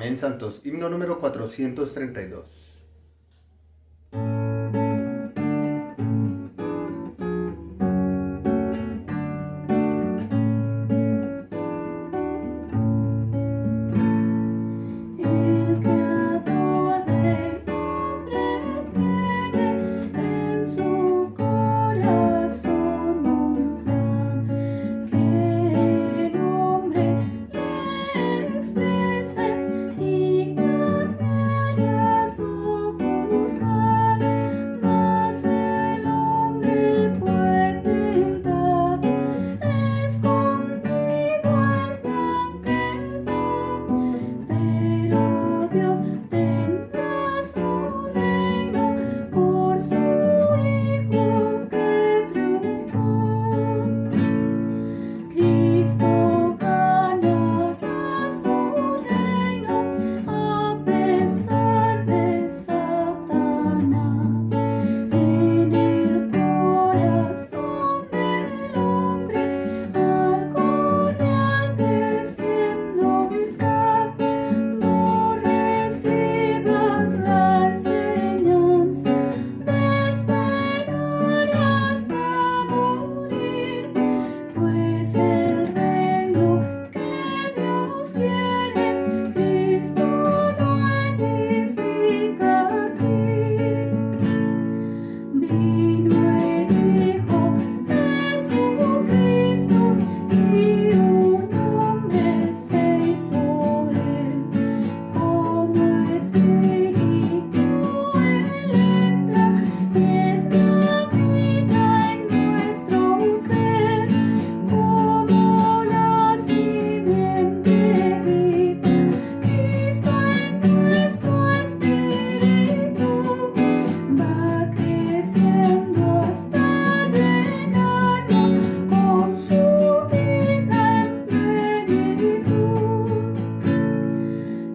Amén, santos. Himno número 432. El creador del hombre tiene en su corazón un plan, que el hombre le exprese y cambiaría su juzgar. Mas el hombre fue tentado, escondido al plan quedó. Pero Dios tendrá su reino por su Hijo que triunfó. Cristo ganará su reino a pesar de Satanás. En el corazón del hombre algo real creciendo está. No recibas la enseñanza de esperar hasta morir, pues el reino que Dios quiere, Cristo lo edifica aquí. Vino el Hijo Jesucristo y un hombre se hizo él. Como Espíritu Él entra y es la vida en nuestro ser. Como la simiente viva, Cristo en nuestro espíritu va creciendo hasta llenarnos con su vida en plenitud.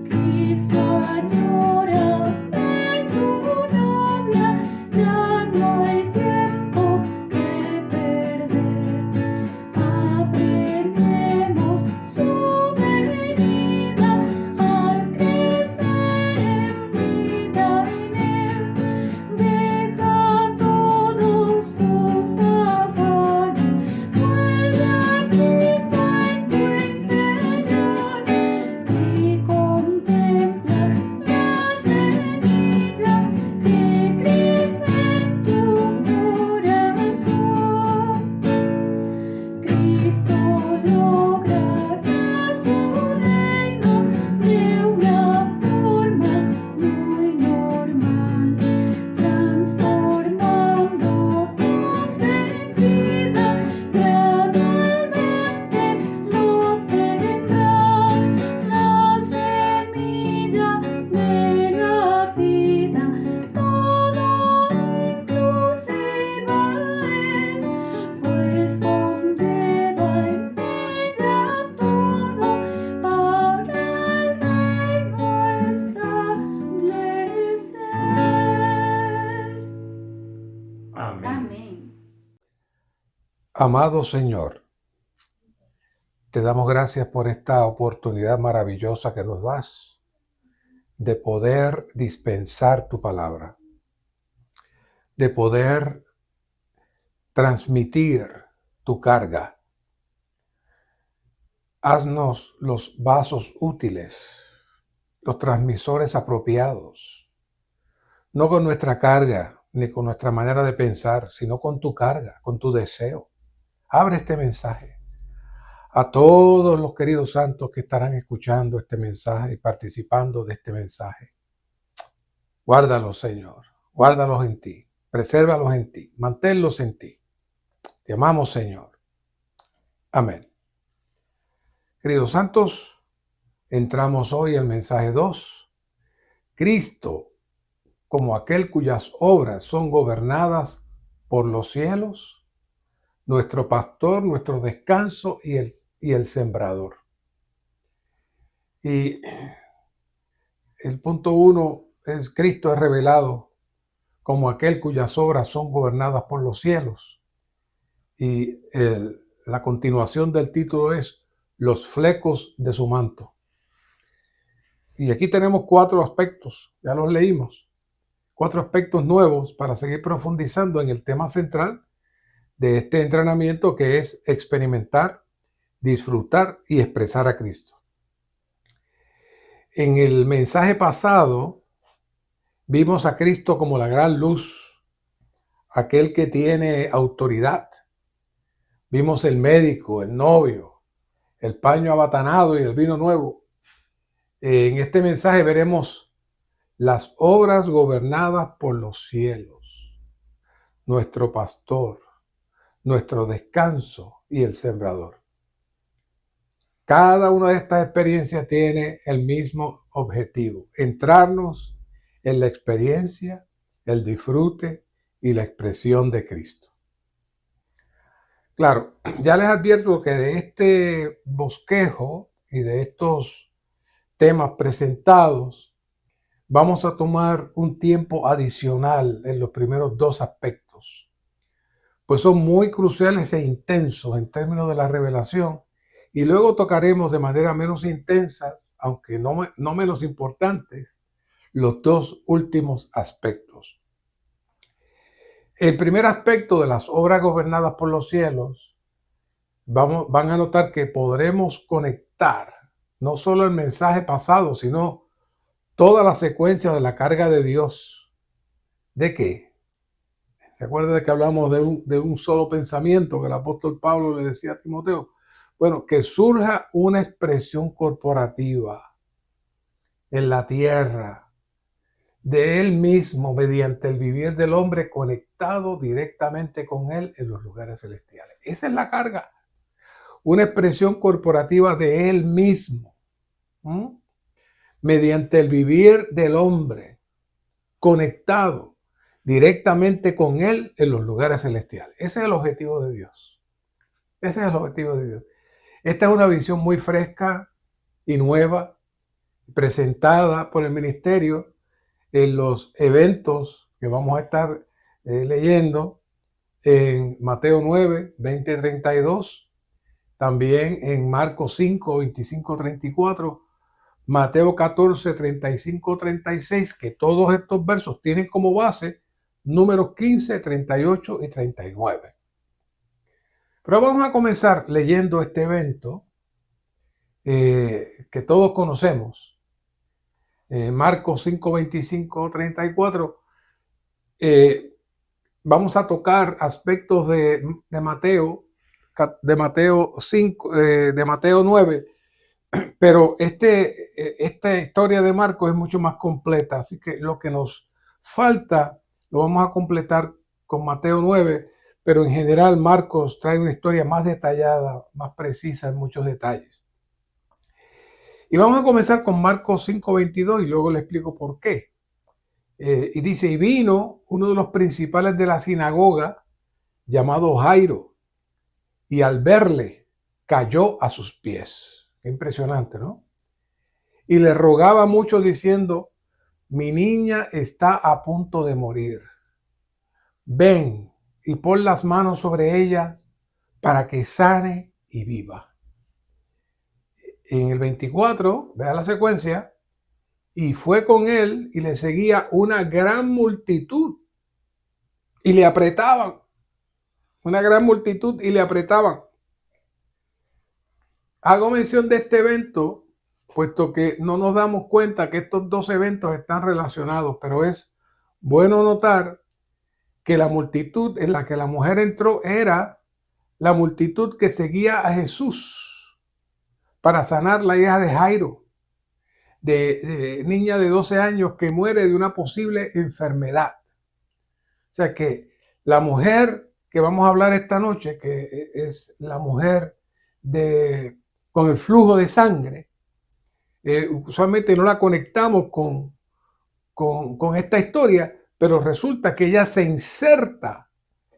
Cristo añora ver su novia, ya no hay tiempo que perder. Aprendemos su venida al crecer en vida en Él. Deja todos tus afanes, vuelve a Cristo en tu interior y contempla la semilla que crece en tu corazón. Cristo logrará su reino de una forma muy normal, transformándonos en vida. Gradualmente lo tendrá la semilla de la vida. Todo inclusiva es, pues conlleva en ella todo para el reino establecer. Amén. Amén. Amado Señor, te damos gracias por esta oportunidad maravillosa que nos das de poder dispensar tu palabra, de poder transmitir tu carga. Haznos los vasos útiles, los transmisores apropiados, no con nuestra carga ni con nuestra manera de pensar, sino con tu carga, con tu deseo. Abre este mensaje a todos los queridos santos que estarán escuchando este mensaje y participando de este mensaje. Guárdalos, Señor, guárdalos en ti, presérvalos en ti, manténlos en ti. Te amamos, Señor. Amén. Queridos santos, entramos hoy al mensaje 2. Cristo, como aquel cuyas obras son gobernadas por los cielos, nuestro pastor, nuestro descanso y el sembrador. Y el punto 1 es: Cristo es revelado como aquel cuyas obras son gobernadas por los cielos. Y la continuación del título es los flecos de su manto. Y aquí tenemos 4 aspectos, ya los leímos, 4 aspectos nuevos para seguir profundizando en el tema central de este entrenamiento, que es experimentar, disfrutar y expresar a Cristo. En el mensaje pasado vimos a Cristo como la gran luz, aquel que tiene autoridad. Vimos el médico, el novio, el paño abatanado y el vino nuevo. En este mensaje veremos las obras gobernadas por los cielos, nuestro pastor, nuestro descanso y el sembrador. Cada una de estas experiencias tiene el mismo objetivo: entrarnos en la experiencia, el disfrute y la expresión de Cristo. Claro, ya les advierto que de este bosquejo y de estos temas presentados, vamos a tomar un tiempo adicional en los primeros 2 aspectos, pues son muy cruciales e intensos en términos de la revelación, y luego tocaremos de manera menos intensa, aunque no menos importantes, los 2 últimos aspectos. El primer aspecto de las obras gobernadas por los cielos, van a notar que podremos conectar no solo el mensaje pasado, sino toda la secuencia de la carga de Dios. ¿De qué? Recuerda de que hablamos de un solo pensamiento que el apóstol Pablo le decía a Timoteo. Bueno, que surja una expresión corporativa en la tierra de él mismo mediante el vivir del hombre conectado directamente con él en los lugares celestiales. Esa es la carga. Una expresión corporativa de él mismo. Mediante el vivir del hombre conectado directamente con él en los lugares celestiales. Ese es el objetivo de Dios. Ese es el objetivo de Dios. Esta es una visión muy fresca y nueva, presentada por el ministerio en los eventos que vamos a estar leyendo en Mateo 9, 20, 32, también en Marcos 5, 25, 34, Mateo 14, 35, 36, que todos estos versos tienen como base números 15, 38 y 39. Pero vamos a comenzar leyendo este evento que todos conocemos. Marcos 5, 25, 34. Vamos a tocar aspectos de Mateo 5, de Mateo 9. Pero esta historia de Marcos es mucho más completa, así que lo que nos falta lo vamos a completar con Mateo 9, pero en general Marcos trae una historia más detallada, más precisa en muchos detalles. Y vamos a comenzar con Marcos 5:22 y luego le explico por qué. Y dice, y vino uno de los principales de la sinagoga, llamado Jairo, y al verle cayó a sus pies. Qué impresionante, ¿no? Y le rogaba mucho diciendo, mi niña está a punto de morir. Ven y pon las manos sobre ella para que sane y viva. En el 24, vea la secuencia, y fue con él y le seguía una gran multitud y le apretaban. Una gran multitud y le apretaban. Hago mención de este evento, puesto que no nos damos cuenta que estos 2 eventos están relacionados, pero es bueno notar que la multitud en la que la mujer entró era la multitud que seguía a Jesús para sanar la hija de Jairo, de niña de 12 años que muere de una posible enfermedad. O sea que la mujer que vamos a hablar esta noche, que es la mujer con el flujo de sangre, usualmente no la conectamos con esta historia, pero resulta que ella se inserta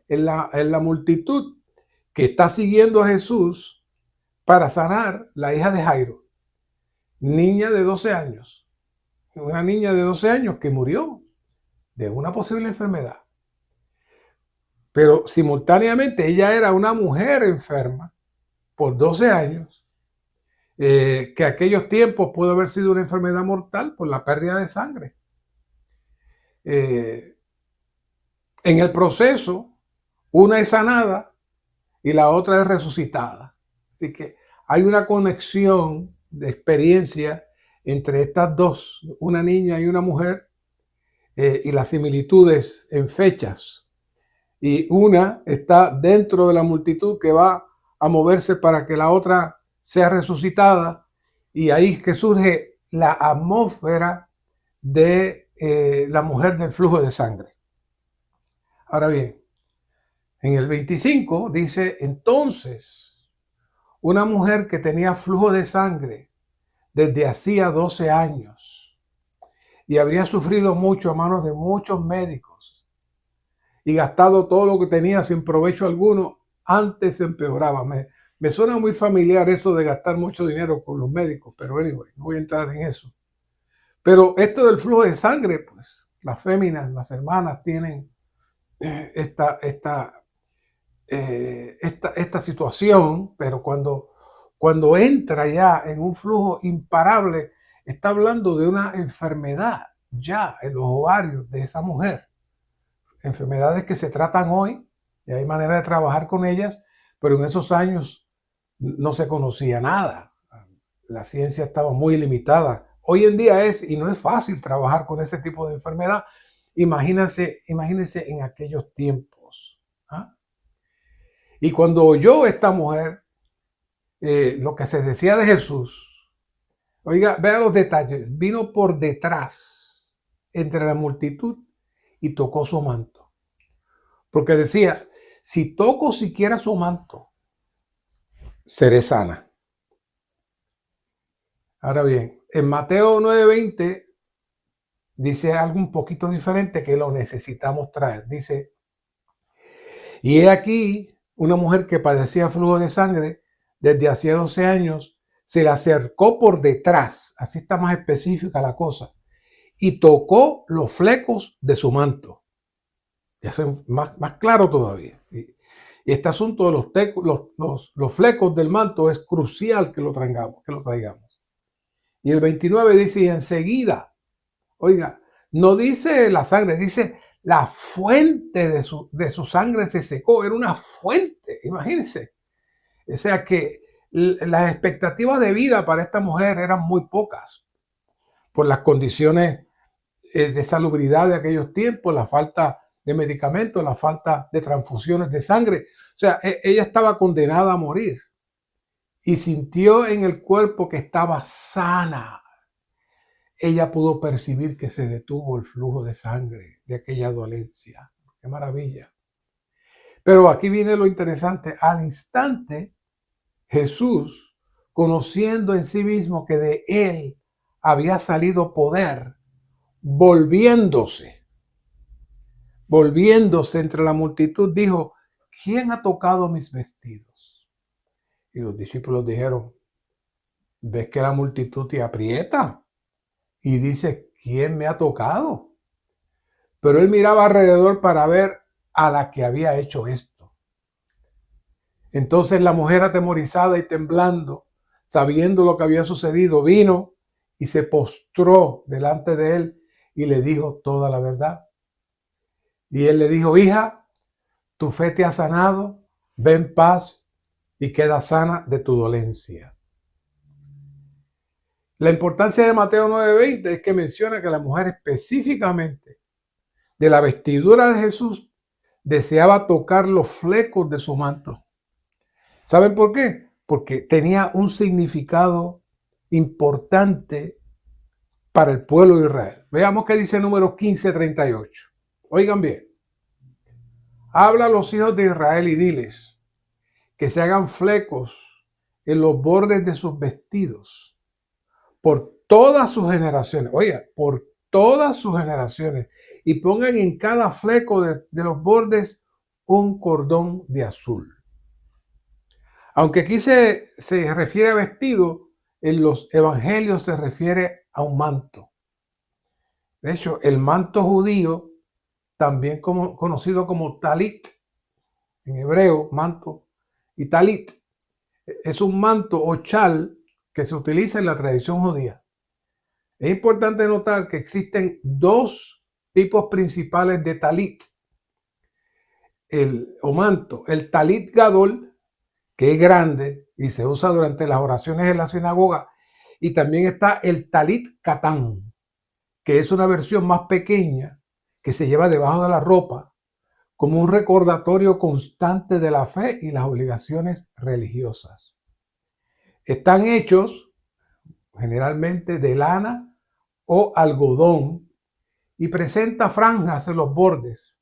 en la multitud que está siguiendo a Jesús para sanar la hija de Jairo, niña de 12 años. Una niña de 12 años que murió de una posible enfermedad. Pero simultáneamente ella era una mujer enferma por 12 años que aquellos tiempos pudo haber sido una enfermedad mortal por la pérdida de sangre. En el proceso, una es sanada y la otra es resucitada. Así que hay una conexión de experiencia entre estas dos, una niña y una mujer, y las similitudes en fechas. Y una está dentro de la multitud que va a moverse para que la otra sea resucitada, y ahí es que surge la atmósfera de la mujer del flujo de sangre. Ahora bien, en el 25 dice, entonces, una mujer que tenía flujo de sangre desde hacía 12 años y habría sufrido mucho a manos de muchos médicos y gastado todo lo que tenía sin provecho alguno, antes empeoraba. Me suena muy familiar eso de gastar mucho dinero con los médicos, pero anyway, no voy a entrar en eso. Pero esto del flujo de sangre, pues las féminas, las hermanas tienen esta situación, pero cuando entra ya en un flujo imparable, está hablando de una enfermedad ya en los ovarios de esa mujer. Enfermedades que se tratan hoy y hay manera de trabajar con ellas, pero en esos años no se conocía nada. La ciencia estaba muy limitada. Hoy en día y no es fácil trabajar con ese tipo de enfermedad. Imagínense en aquellos tiempos. ¿Ah? Y cuando oyó esta mujer lo que se decía de Jesús, oiga, vea los detalles, vino por detrás entre la multitud y tocó su manto. Porque decía, si toco siquiera su manto, seré sana. Ahora bien, en Mateo 9:20 dice algo un poquito diferente que lo necesitamos traer. Dice, y he aquí una mujer que padecía flujo de sangre desde hacía 12 años, se le acercó por detrás, así está más específica la cosa, y tocó los flecos de su manto. Ya es más claro todavía. Y este asunto de los flecos del manto es crucial que lo traigamos. Y el 29 dice, y enseguida, oiga, no dice la sangre, dice la fuente de su sangre se secó. Era una fuente, imagínense. O sea que las expectativas de vida para esta mujer eran muy pocas por las condiciones de salubridad de aquellos tiempos, la falta de medicamentos, la falta de transfusiones de sangre. O sea, ella estaba condenada a morir y sintió en el cuerpo que estaba sana. Ella pudo percibir que se detuvo el flujo de sangre de aquella dolencia. ¡Qué maravilla! Pero aquí viene lo interesante. Al instante, Jesús, conociendo en sí mismo que de él había salido poder, volviéndose entre la multitud, dijo, ¿quién ha tocado mis vestidos? Y los discípulos dijeron, ¿ves que la multitud te aprieta? Y dice, ¿quién me ha tocado? Pero él miraba alrededor para ver a la que había hecho esto. Entonces la mujer, atemorizada y temblando, sabiendo lo que había sucedido, vino y se postró delante de él y le dijo toda la verdad. Y él le dijo, hija, tu fe te ha sanado, ve en paz y queda sana de tu dolencia. La importancia de Mateo 9:20 es que menciona que la mujer específicamente de la vestidura de Jesús deseaba tocar los flecos de su manto. ¿Saben por qué? Porque tenía un significado importante para el pueblo de Israel. Veamos qué dice Números 15:38. Oigan bien. Habla a los hijos de Israel y diles que se hagan flecos en los bordes de sus vestidos por todas sus generaciones. Oiga, por todas sus generaciones. Y pongan en cada fleco de los bordes un cordón de azul. Aunque aquí se refiere a vestido, en los evangelios se refiere a un manto. De hecho, el manto judío, también conocido como talit, en hebreo, manto, y talit, es un manto o chal que se utiliza en la tradición judía. Es importante notar que existen dos tipos principales de talit, o manto. El talit gadol, que es grande y se usa durante las oraciones en la sinagoga, y también está el talit katán, que es una versión más pequeña que se lleva debajo de la ropa como un recordatorio constante de la fe y las obligaciones religiosas. Están hechos generalmente de lana o algodón y presenta franjas en los bordes.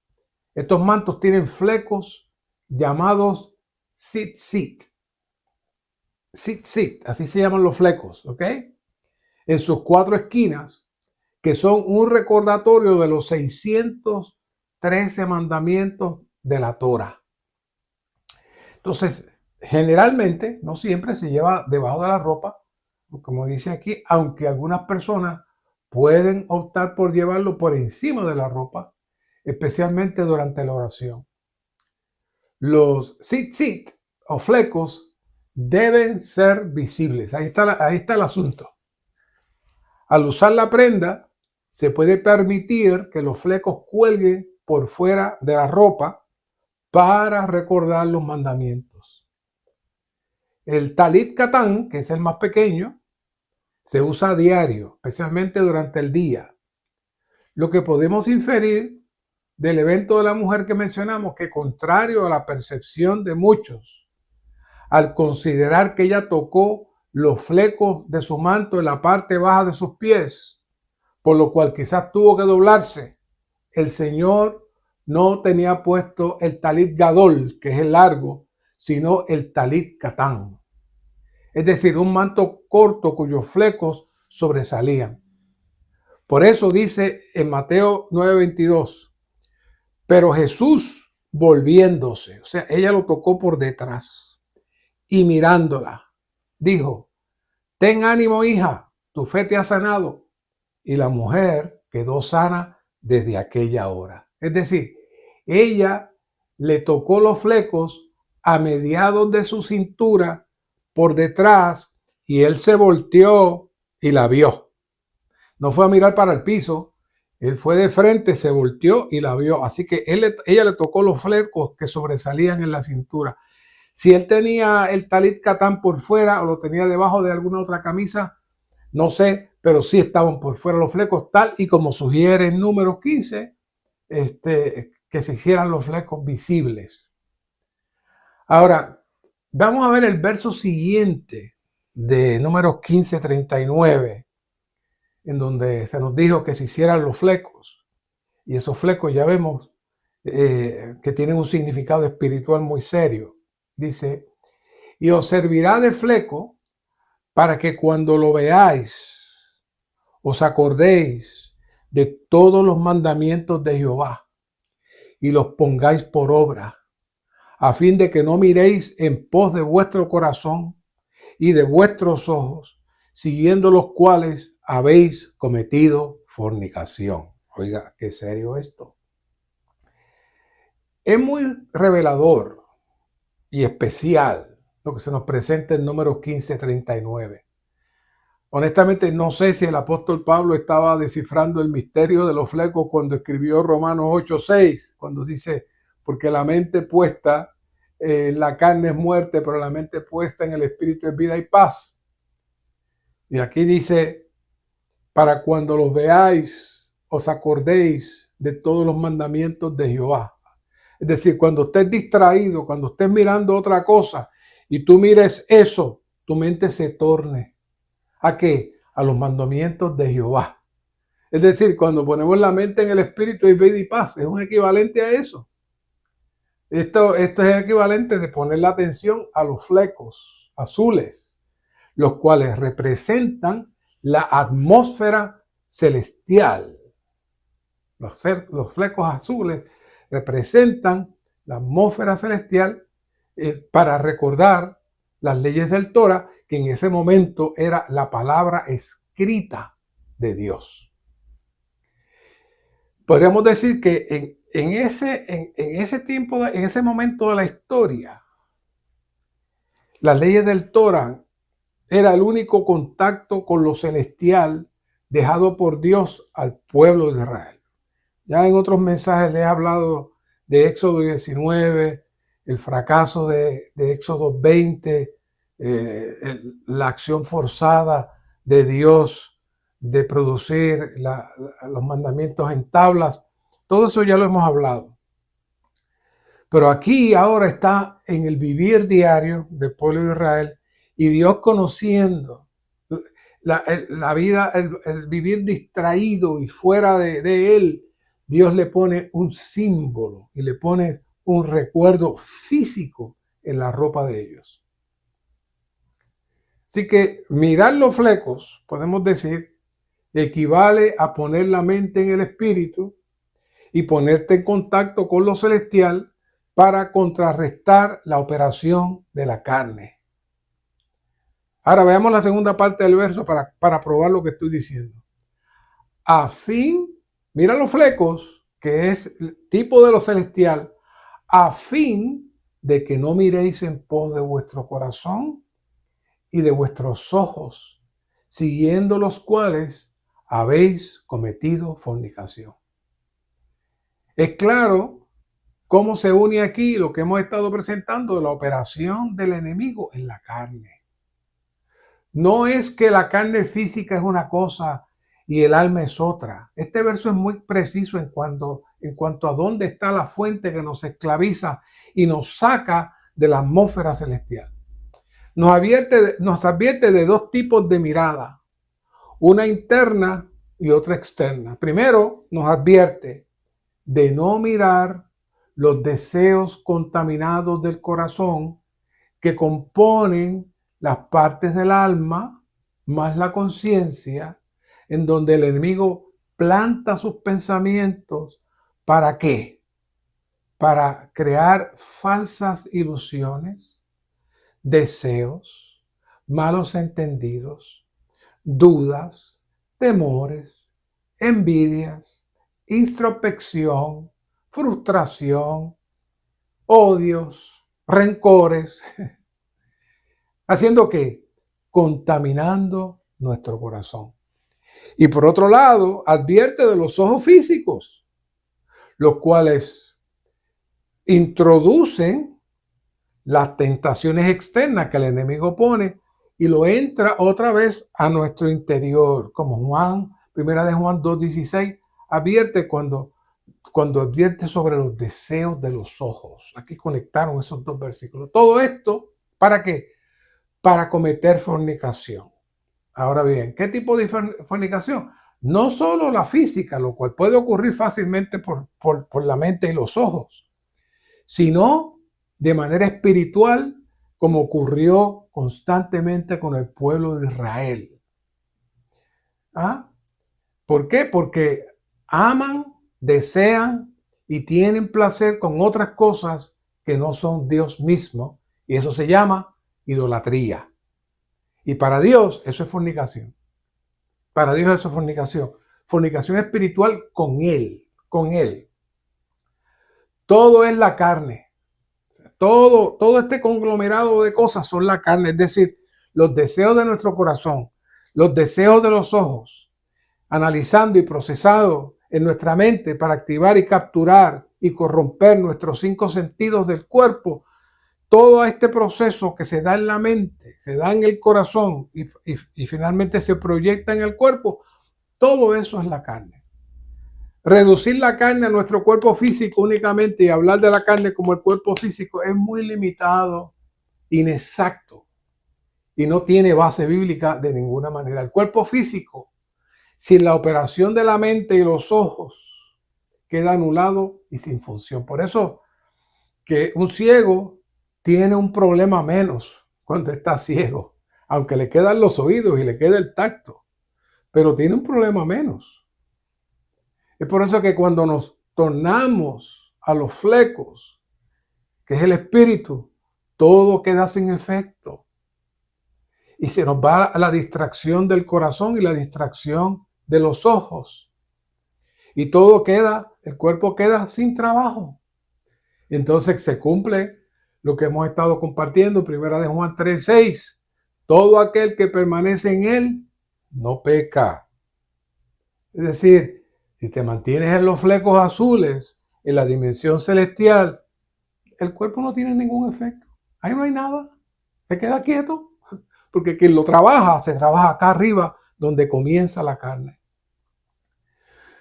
Estos mantos tienen flecos llamados tzitzit. Tzitzit, así se llaman los flecos, ¿ok? En sus 4 esquinas, que son un recordatorio de los 613 mandamientos de la Torah. Entonces, generalmente, no siempre se lleva debajo de la ropa, como dice aquí, aunque algunas personas pueden optar por llevarlo por encima de la ropa, especialmente durante la oración. Los tzitzit o flecos deben ser visibles. Ahí está el asunto. Al usar la prenda, se puede permitir que los flecos cuelguen por fuera de la ropa para recordar los mandamientos. El talit katán, que es el más pequeño, se usa a diario, especialmente durante el día. Lo que podemos inferir del evento de la mujer que mencionamos, que contrario a la percepción de muchos, al considerar que ella tocó los flecos de su manto en la parte baja de sus pies, por lo cual quizás tuvo que doblarse, el Señor no tenía puesto el talit gadol, que es el largo, sino el talit katán. Es decir, un manto corto cuyos flecos sobresalían. Por eso dice en Mateo 9:22, pero Jesús volviéndose, o sea, ella lo tocó por detrás y mirándola, dijo, ten ánimo, hija, tu fe te ha sanado. Y la mujer quedó sana desde aquella hora. Es decir, ella le tocó los flecos a mediados de su cintura por detrás y él se volteó y la vio. No fue a mirar para el piso, él fue de frente, se volteó y la vio. Así que ella le tocó los flecos que sobresalían en la cintura. Si él tenía el talit katán por fuera o lo tenía debajo de alguna otra camisa, no sé, pero sí estaban por fuera los flecos, tal y como sugiere el número 15, que se hicieran los flecos visibles. Ahora, vamos a ver el verso siguiente de Números 15:39, en donde se nos dijo que se hicieran los flecos. Y esos flecos ya vemos que tienen un significado espiritual muy serio. Dice, y os servirá de fleco para que cuando lo veáis, os acordéis de todos los mandamientos de Jehová y los pongáis por obra, a fin de que no miréis en pos de vuestro corazón y de vuestros ojos, siguiendo los cuales habéis cometido fornicación. Oiga, qué serio esto. Es muy revelador y especial lo que se nos presenta en Números 15:39. Honestamente, no sé si el apóstol Pablo estaba descifrando el misterio de los flecos cuando escribió Romanos 8:6, cuando dice, porque la mente puesta en la carne es muerte, pero la mente puesta en el espíritu es vida y paz. Y aquí dice, para cuando los veáis, os acordéis de todos los mandamientos de Jehová. Es decir, cuando estés distraído, cuando estés mirando otra cosa y tú mires eso, tu mente se torne. ¿A qué? A los mandamientos de Jehová. Es decir, cuando ponemos la mente en el espíritu hay vida y paz. Es un equivalente a eso. Esto es el equivalente de poner la atención a los flecos azules, los cuales representan la atmósfera celestial. Los flecos azules representan la atmósfera celestial para recordar las leyes del Torah, que en ese momento era la palabra escrita de Dios. Podríamos decir que en ese tiempo, en ese momento de la historia, las leyes del Torah era el único contacto con lo celestial dejado por Dios al pueblo de Israel. Ya en otros mensajes les he hablado de Éxodo 19, el fracaso de Éxodo 20, la acción forzada de Dios de producir los mandamientos en tablas. Todo eso ya lo hemos hablado. Pero aquí ahora está en el vivir diario del pueblo de Israel y Dios conociendo la vida, el vivir distraído y fuera de él. Dios le pone un símbolo y le pone un recuerdo físico en la ropa de ellos. Así que mirar los flecos, podemos decir, equivale a poner la mente en el espíritu y ponerte en contacto con lo celestial para contrarrestar la operación de la carne. Ahora veamos la segunda parte del verso para probar lo que estoy diciendo. A fin, mira los flecos, que es el tipo de lo celestial, a fin de que no miréis en pos de vuestro corazón y de vuestros ojos, siguiendo los cuales habéis cometido fornicación. Es claro cómo se une aquí lo que hemos estado presentando de la operación del enemigo en la carne. No es que la carne física es una cosa y el alma es otra. Este verso es muy preciso en cuanto a dónde está la fuente que nos esclaviza y nos saca de la atmósfera celestial. Nos advierte de dos tipos de mirada, una interna y otra externa. Primero, nos advierte de no mirar los deseos contaminados del corazón que componen las partes del alma más la conciencia, en donde el enemigo planta sus pensamientos. ¿Para qué? Para crear falsas ilusiones, deseos, malos entendidos, dudas, temores, envidias, introspección, frustración, odios, rencores. ¿Haciendo qué? Contaminando nuestro corazón. Y por otro lado, advierte de los ojos físicos, los cuales introducen las tentaciones externas que el enemigo pone y lo entra otra vez a nuestro interior, como Primera de Juan 2:16 advierte cuando advierte sobre los deseos de los ojos. Aquí conectaron esos dos versículos. Todo esto, ¿para qué? Para cometer fornicación. Ahora bien, ¿qué tipo de fornicación? No solo la física, lo cual puede ocurrir fácilmente por la mente y los ojos, sino de manera espiritual, como ocurrió constantemente con el pueblo de Israel. ¿Ah? ¿Por qué? Porque aman, desean y tienen placer con otras cosas que no son Dios mismo, y eso se llama idolatría. Y para Dios eso es fornicación. Para Dios eso es fornicación. Fornicación espiritual con Él. Todo es la carne. Todo este conglomerado de cosas son la carne. Es decir, los deseos de nuestro corazón, los deseos de los ojos, analizando y procesado en nuestra mente para activar y capturar y corromper nuestros 5 sentidos del cuerpo. Todo este proceso que se da en la mente, se da en el corazón y finalmente se proyecta en el cuerpo, todo eso es la carne. Reducir la carne a nuestro cuerpo físico únicamente y hablar de la carne como el cuerpo físico es muy limitado, inexacto y no tiene base bíblica de ninguna manera. El cuerpo físico, sin la operación de la mente y los ojos, queda anulado y sin función. Por eso que un ciego tiene un problema menos cuando está ciego, aunque le quedan los oídos y le queda el tacto, pero tiene un problema menos. Es por eso que cuando nos tornamos a los flecos, que es el espíritu, todo queda sin efecto. Y se nos va la distracción del corazón y la distracción de los ojos. Y todo queda, el cuerpo queda sin trabajo. Entonces se cumple lo que hemos estado compartiendo, Primera de Juan 3:6. Todo aquel que permanece en él no peca. Es decir, si te mantienes en los flecos azules, en la dimensión celestial, el cuerpo no tiene ningún efecto. Ahí no hay nada. Se queda quieto. Porque quien lo trabaja, se trabaja acá arriba, donde comienza la carne.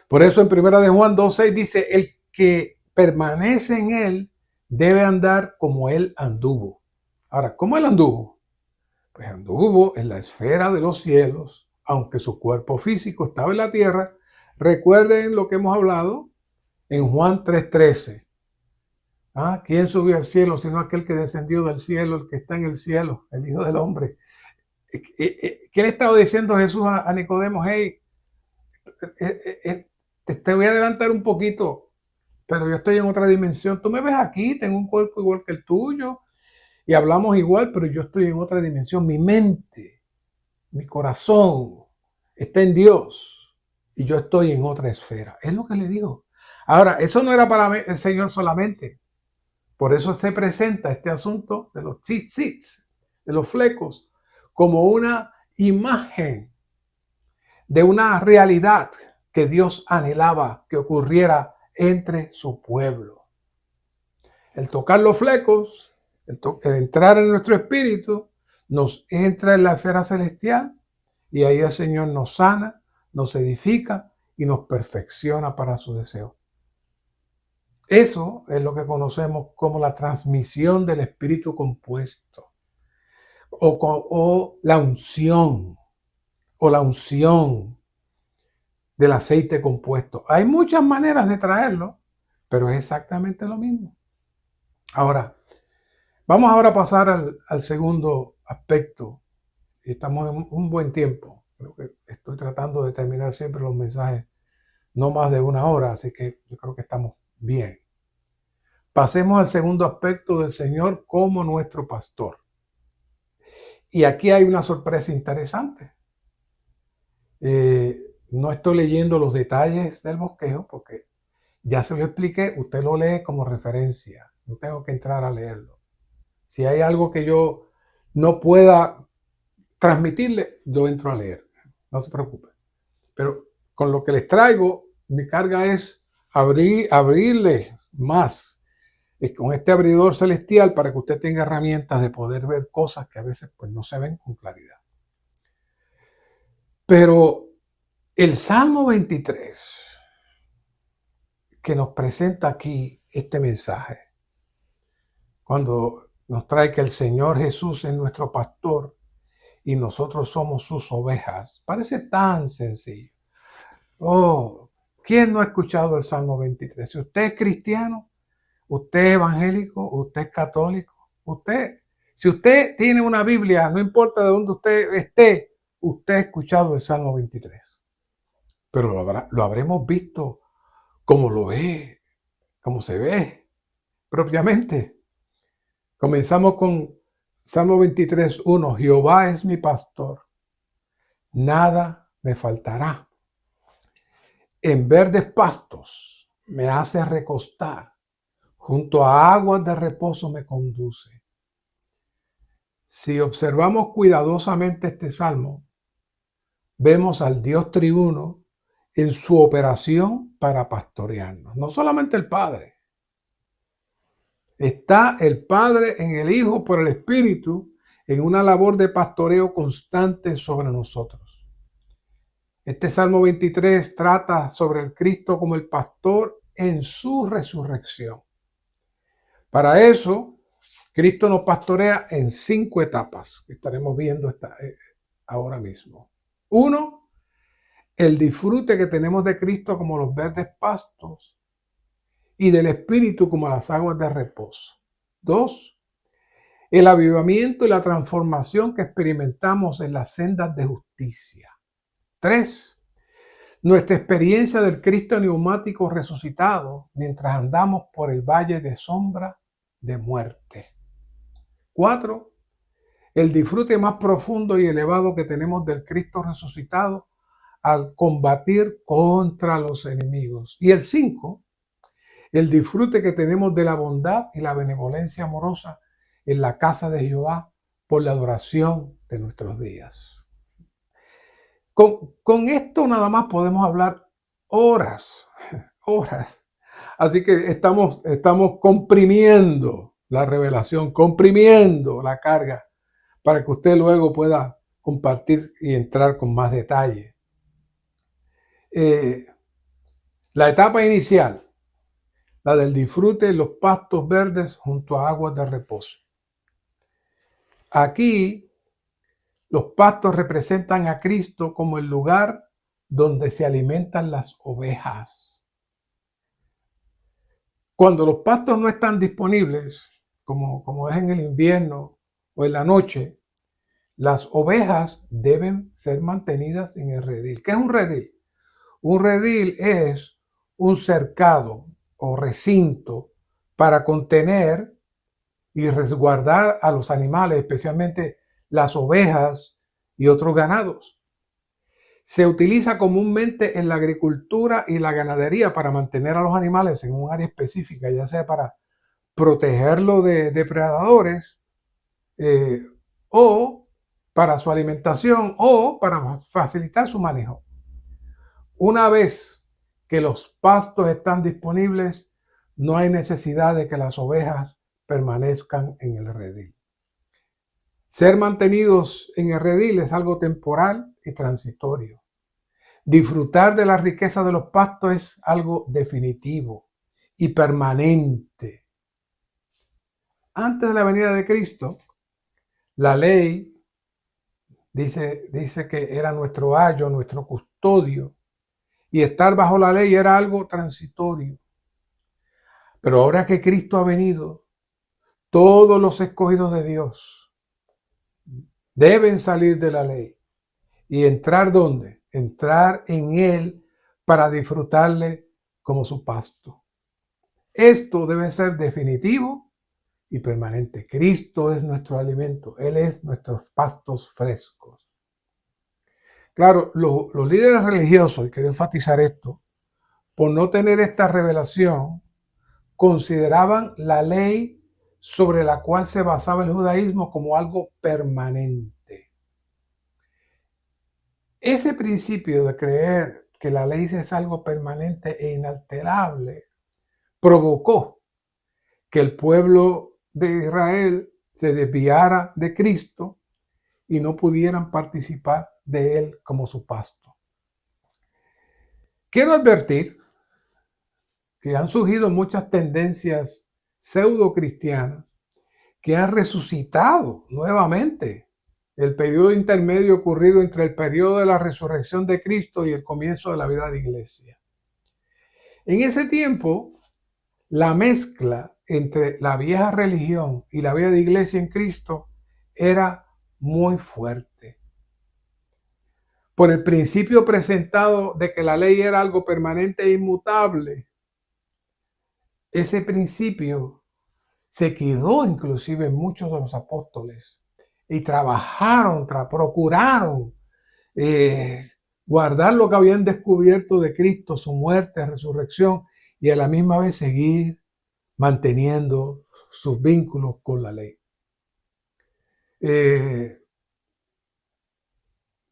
Por eso en 1 de Juan 2:6 dice, el que permanece en él debe andar como él anduvo. Ahora, ¿cómo él anduvo? Pues anduvo en la esfera de los cielos, aunque su cuerpo físico estaba en la tierra. Recuerden lo que hemos hablado en Juan 3:13. ¿Quién subió al cielo sino aquel que descendió del cielo, el que está en el cielo, el Hijo del Hombre? ¿Qué le estaba diciendo Jesús a Nicodemo? Hey, te voy a adelantar un poquito, pero yo estoy en otra dimensión. Tú me ves aquí, tengo un cuerpo igual que el tuyo y hablamos igual, pero yo estoy en otra dimensión. Mi mente, mi corazón está en Dios y yo estoy en otra esfera. Es lo que le digo. Ahora, eso no era para el Señor solamente. Por eso se presenta este asunto de los tzitzits, de los flecos, como una imagen de una realidad que Dios anhelaba que ocurriera entre su pueblo. El tocar los flecos, el entrar en nuestro espíritu, nos entra en la esfera celestial y ahí el Señor nos sana, nos edifica y nos perfecciona para su deseo. Eso es lo que conocemos como la transmisión del espíritu compuesto o la unción del aceite compuesto. Hay muchas maneras de traerlo, pero es exactamente lo mismo. Ahora, vamos ahora a pasar al segundo aspecto. Estamos en un buen tiempo. Creo que estoy tratando de terminar siempre los mensajes no más de 1 hora, así que yo creo que estamos bien. Pasemos al segundo aspecto del Señor como nuestro pastor. Y aquí hay una sorpresa interesante. No estoy leyendo los detalles del bosquejo porque ya se lo expliqué, usted lo lee como referencia, no tengo que entrar a leerlo. Si hay algo que yo no pueda transmitirle, yo entro a leer, no se preocupe. Pero con lo que les traigo, mi carga es abrirle más con este abridor celestial para que usted tenga herramientas de poder ver cosas que a veces pues, no se ven con claridad. Pero el Salmo 23, que nos presenta aquí este mensaje, cuando nos trae que el Señor Jesús es nuestro pastor y nosotros somos sus ovejas, parece tan sencillo. ¿Quién no ha escuchado el Salmo 23? Si usted es cristiano, usted es evangélico, usted es católico, si usted tiene una Biblia, no importa de dónde usted esté, usted ha escuchado el Salmo 23. Pero lo habremos visto como lo ve, como se ve propiamente. Comenzamos con Salmo 23:1. Jehová es mi pastor, nada me faltará. En verdes pastos me hace recostar, junto a aguas de reposo me conduce. Si observamos cuidadosamente este salmo, vemos al Dios triuno en su operación para pastorearnos. No solamente el Padre. Está el Padre en el Hijo por el Espíritu en una labor de pastoreo constante sobre nosotros. Este Salmo 23 trata sobre el Cristo como el pastor en su resurrección. Para eso, Cristo nos pastorea en 5 etapas que estaremos viendo ahora mismo. 1, el disfrute que tenemos de Cristo como los verdes pastos y del Espíritu como las aguas de reposo. 2, el avivamiento y la transformación que experimentamos en las sendas de justicia. 3, nuestra experiencia del Cristo neumático resucitado mientras andamos por el valle de sombra de muerte. 4, el disfrute más profundo y elevado que tenemos del Cristo resucitado al combatir contra los enemigos. Y el 5, el disfrute que tenemos de la bondad y la benevolencia amorosa en la casa de Jehová por la adoración de nuestros días. Con esto nada más podemos hablar horas, horas. Así que estamos comprimiendo la revelación, comprimiendo la carga para que usted luego pueda compartir y entrar con más detalle. La etapa inicial, la del disfrute de los pastos verdes junto a aguas de reposo. Aquí los pastos representan a Cristo como el lugar donde se alimentan las ovejas. Cuando los pastos no están disponibles, como es en el invierno o en la noche, las ovejas deben ser mantenidas en el redil. ¿Qué es un redil? Un redil es un cercado o recinto para contener y resguardar a los animales, especialmente las ovejas y otros ganados. Se utiliza comúnmente en la agricultura y la ganadería para mantener a los animales en un área específica, ya sea para protegerlo de depredadores o para su alimentación o para facilitar su manejo. Una vez que los pastos están disponibles, no hay necesidad de que las ovejas permanezcan en el redil. Ser mantenidos en el redil es algo temporal y transitorio. Disfrutar de la riqueza de los pastos es algo definitivo y permanente. Antes de la venida de Cristo, la ley dice que era nuestro ayo, nuestro custodio, y estar bajo la ley era algo transitorio. Pero ahora que Cristo ha venido, todos los escogidos de Dios deben salir de la ley y entrar ¿dónde? Entrar en Él para disfrutarle como su pasto. Esto debe ser definitivo y permanente. Cristo es nuestro alimento. Él es nuestros pastos frescos. Claro, los líderes religiosos, y quiero enfatizar esto, por no tener esta revelación, consideraban la ley sobre la cual se basaba el judaísmo como algo permanente. Ese principio de creer que la ley es algo permanente e inalterable provocó que el pueblo de Israel se desviara de Cristo y no pudieran participar de Él como su pasto. Quiero advertir que han surgido muchas tendencias pseudo-cristianas que han resucitado nuevamente el periodo intermedio ocurrido entre el periodo de la resurrección de Cristo y el comienzo de la vida de iglesia. En ese tiempo, la mezcla entre la vieja religión y la vida de iglesia en Cristo era muy fuerte. Por el principio presentado de que la ley era algo permanente e inmutable, ese principio se quedó inclusive en muchos de los apóstoles y trabajaron, procuraron guardar lo que habían descubierto de Cristo, su muerte, resurrección, y a la misma vez seguir manteniendo sus vínculos con la ley.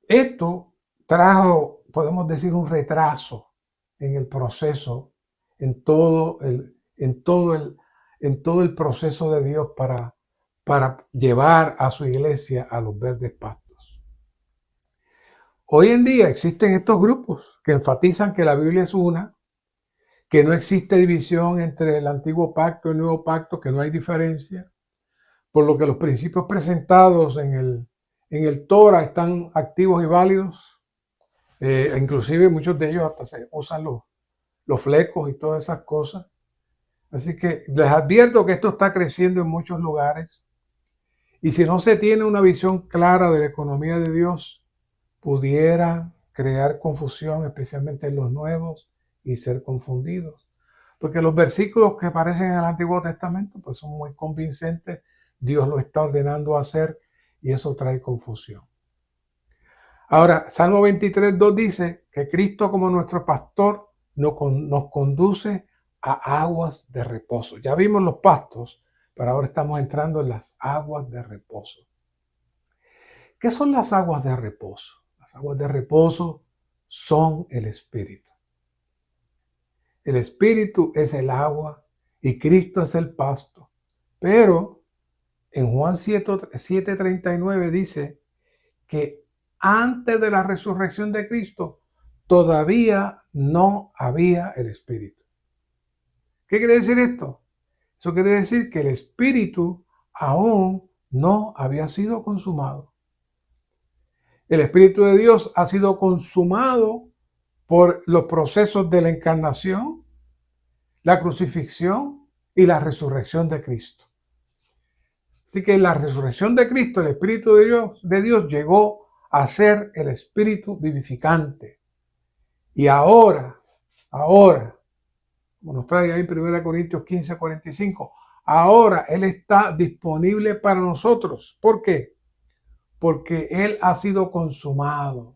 Esto trajo, podemos decir, un retraso en el proceso, en todo el proceso de Dios para llevar a su iglesia a los verdes pastos. Hoy en día existen estos grupos que enfatizan que la Biblia es una, que no existe división entre el antiguo pacto y el nuevo pacto, que no hay diferencia, por lo que los principios presentados en el Torah están activos y válidos. Inclusive muchos de ellos hasta se usan los flecos y todas esas cosas. Así que les advierto que esto está creciendo en muchos lugares. Y si no se tiene una visión clara de la economía de Dios, pudiera crear confusión, especialmente en los nuevos, y ser confundidos. Porque los versículos que aparecen en el Antiguo Testamento pues son muy convincentes. Dios lo está ordenando hacer y eso trae confusión. Ahora, Salmo 23:2 dice que Cristo como nuestro pastor nos conduce a aguas de reposo. Ya vimos los pastos, pero ahora estamos entrando en las aguas de reposo. ¿Qué son las aguas de reposo? Las aguas de reposo son el Espíritu. El Espíritu es el agua y Cristo es el pasto. Pero en Juan 7:39 dice que antes de la resurrección de Cristo todavía no había el Espíritu. ¿Qué quiere decir esto? Eso quiere decir que el Espíritu aún no había sido consumado. El Espíritu de Dios ha sido consumado por los procesos de la encarnación, la crucifixión y la resurrección de Cristo. Así que en la resurrección de Cristo, el Espíritu de Dios llegó a ser el Espíritu vivificante. Y ahora, como nos trae ahí en 1 Corintios 15:45, ahora Él está disponible para nosotros. ¿Por qué? Porque Él ha sido consumado.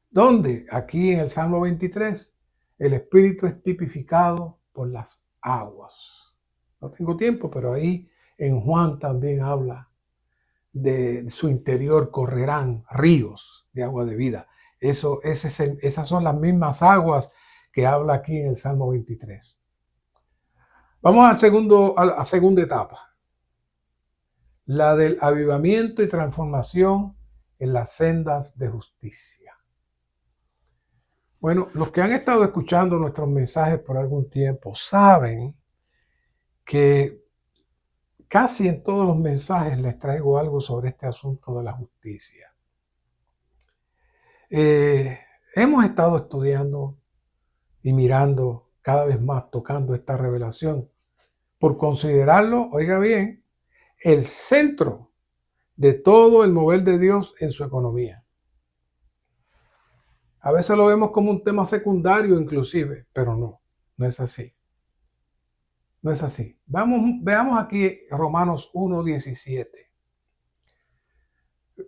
¿Dónde? Aquí en el Salmo 23, el Espíritu es tipificado por las aguas. No tengo tiempo, pero ahí en Juan también habla de su interior correrán ríos de agua de vida. Esas son las mismas aguas que habla aquí en el Salmo 23. Vamos a la segunda etapa, la del avivamiento y transformación en las sendas de justicia. Bueno, los que han estado escuchando nuestros mensajes por algún tiempo saben que casi en todos los mensajes les traigo algo sobre este asunto de la justicia. Hemos estado estudiando y mirando cada vez más, tocando esta revelación, por considerarlo, oiga bien, el centro de todo el mover de Dios en su economía. A veces lo vemos como un tema secundario inclusive, pero no es así. No es así. Veamos aquí Romanos 1:17.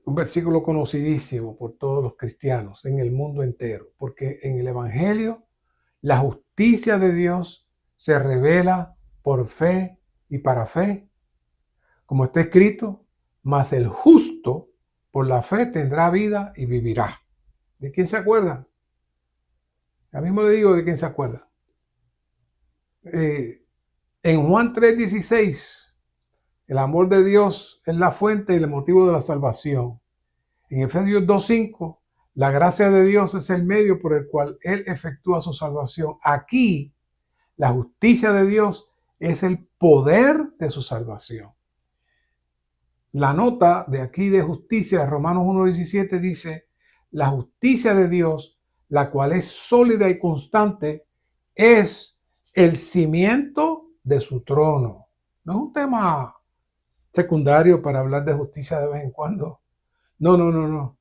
Un versículo conocidísimo por todos los cristianos en el mundo entero, porque en el Evangelio la justicia de Dios se revela por fe y para fe. Como está escrito, mas el justo por la fe tendrá vida y vivirá. ¿De quién se acuerdan? A mí me le digo de quién se acuerda. En Juan 3:16, el amor de Dios es la fuente y el motivo de la salvación. En Efesios 2:5, la gracia de Dios es el medio por el cual Él efectúa su salvación. Aquí, la justicia de Dios es el poder de su salvación. La nota de aquí de justicia de Romanos 1:17 dice, la justicia de Dios, la cual es sólida y constante, es el cimiento de su trono. No es un tema secundario para hablar de justicia de vez en cuando. No.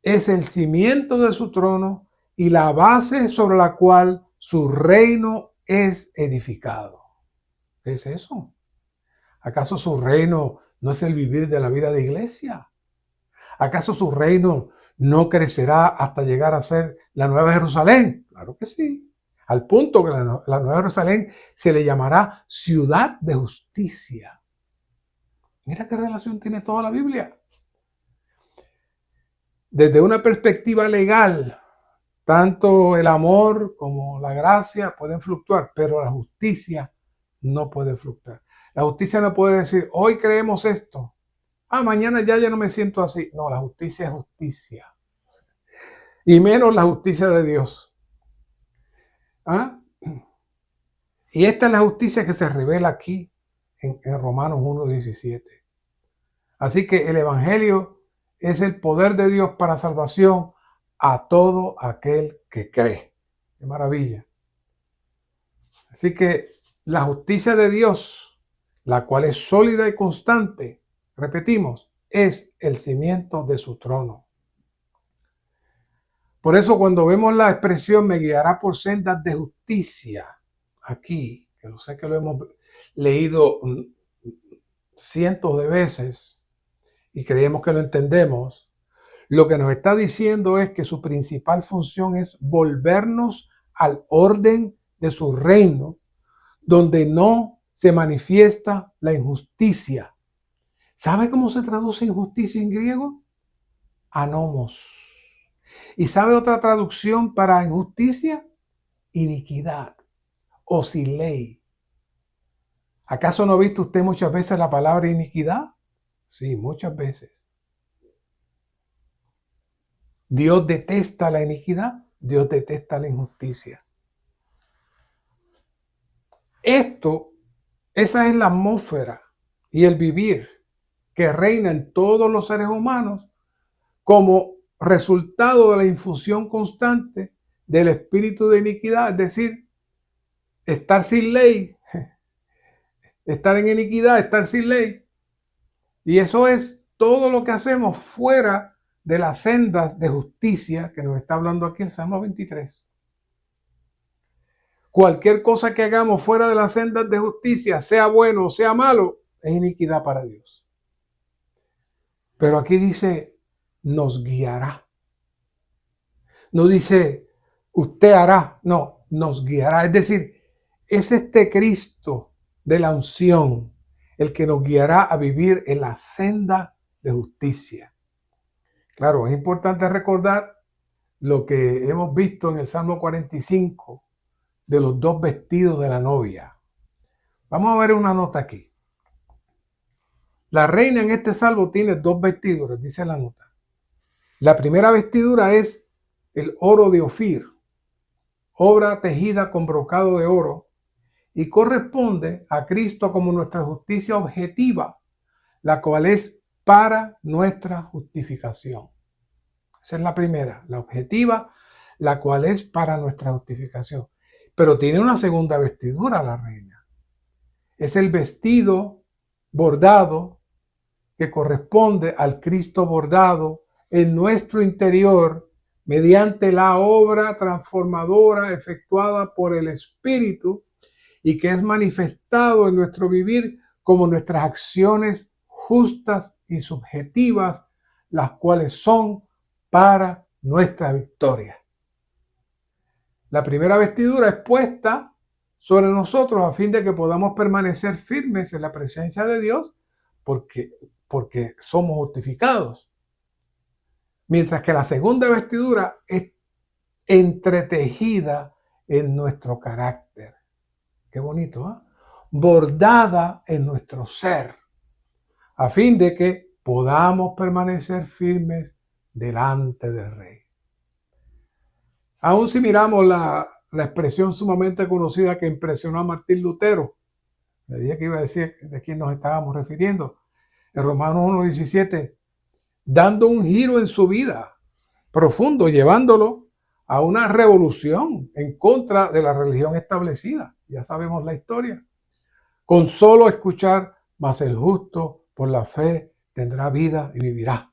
Es el cimiento de su trono y la base sobre la cual su reino es edificado. ¿Qué es eso? ¿Acaso su reino no es el vivir de la vida de iglesia? ¿Acaso su reino no crecerá hasta llegar a ser la Nueva Jerusalén? Claro que sí. Al punto que la Nueva Jerusalén se le llamará ciudad de justicia. Mira qué relación tiene toda la Biblia. Desde una perspectiva legal, tanto el amor como la gracia pueden fluctuar, pero la justicia no puede fluctuar. La justicia no puede decir, hoy creemos esto. Mañana ya no me siento así. No, la justicia es justicia. Y menos la justicia de Dios. Y esta es la justicia que se revela aquí en Romanos 1:17. Así que el Evangelio es el poder de Dios para salvación a todo aquel que cree. ¡Qué maravilla! Así que la justicia de Dios, la cual es sólida y constante, repetimos, es el cimiento de su trono. Por eso cuando vemos la expresión me guiará por sendas de justicia, aquí, que lo sé que lo hemos leído cientos de veces y creemos que lo entendemos, lo que nos está diciendo es que su principal función es volvernos al orden de su reino, donde no se manifiesta la injusticia, ¿Sabe cómo se traduce injusticia en griego? Anomos. ¿Y sabe otra traducción para injusticia? Iniquidad o sin ley. ¿Acaso no ha visto usted muchas veces la palabra iniquidad? Sí, muchas veces. Dios detesta la iniquidad, Dios detesta la injusticia. Esa es la atmósfera y el vivir que reina en todos los seres humanos como resultado de la infusión constante del espíritu de iniquidad, es decir, estar sin ley, estar en iniquidad, estar sin ley. Y eso es todo lo que hacemos fuera de las sendas de justicia que nos está hablando aquí el Salmo 23. Cualquier cosa que hagamos fuera de las sendas de justicia, sea bueno o sea malo, es iniquidad para Dios. Pero aquí dice, nos guiará. No dice, usted hará, no, nos guiará. Es decir, es este Cristo de la unción el que nos guiará a vivir en la senda de justicia. Claro, es importante recordar lo que hemos visto en el Salmo 45 de los dos vestidos de la novia. Vamos a ver una nota aquí. La reina en este salmo tiene dos vestiduras, dice la nota. La primera vestidura es el oro de Ofir, obra tejida con brocado de oro, y corresponde a Cristo como nuestra justicia objetiva, la cual es para nuestra justificación. Esa es la primera, la objetiva, la cual es para nuestra justificación. Pero tiene una segunda vestidura la reina. Es el vestido bordado que corresponde al Cristo bordado en nuestro interior mediante la obra transformadora efectuada por el Espíritu y que es manifestado en nuestro vivir como nuestras acciones justas y subjetivas, las cuales son para nuestra victoria. La primera vestidura es puesta sobre nosotros a fin de que podamos permanecer firmes en la presencia de Dios porque somos justificados. Mientras que la segunda vestidura es entretejida en nuestro carácter. Qué bonito, ¿eh? Bordada en nuestro ser, a fin de que podamos permanecer firmes delante del Rey. Aún si miramos la expresión sumamente conocida que impresionó a Martín Lutero, le dije que iba a decir de quién nos estábamos refiriendo, en Romanos 1:17, dando un giro en su vida profundo, llevándolo a una revolución en contra de la religión establecida. Ya sabemos la historia. Con solo escuchar, mas el justo por la fe tendrá vida y vivirá.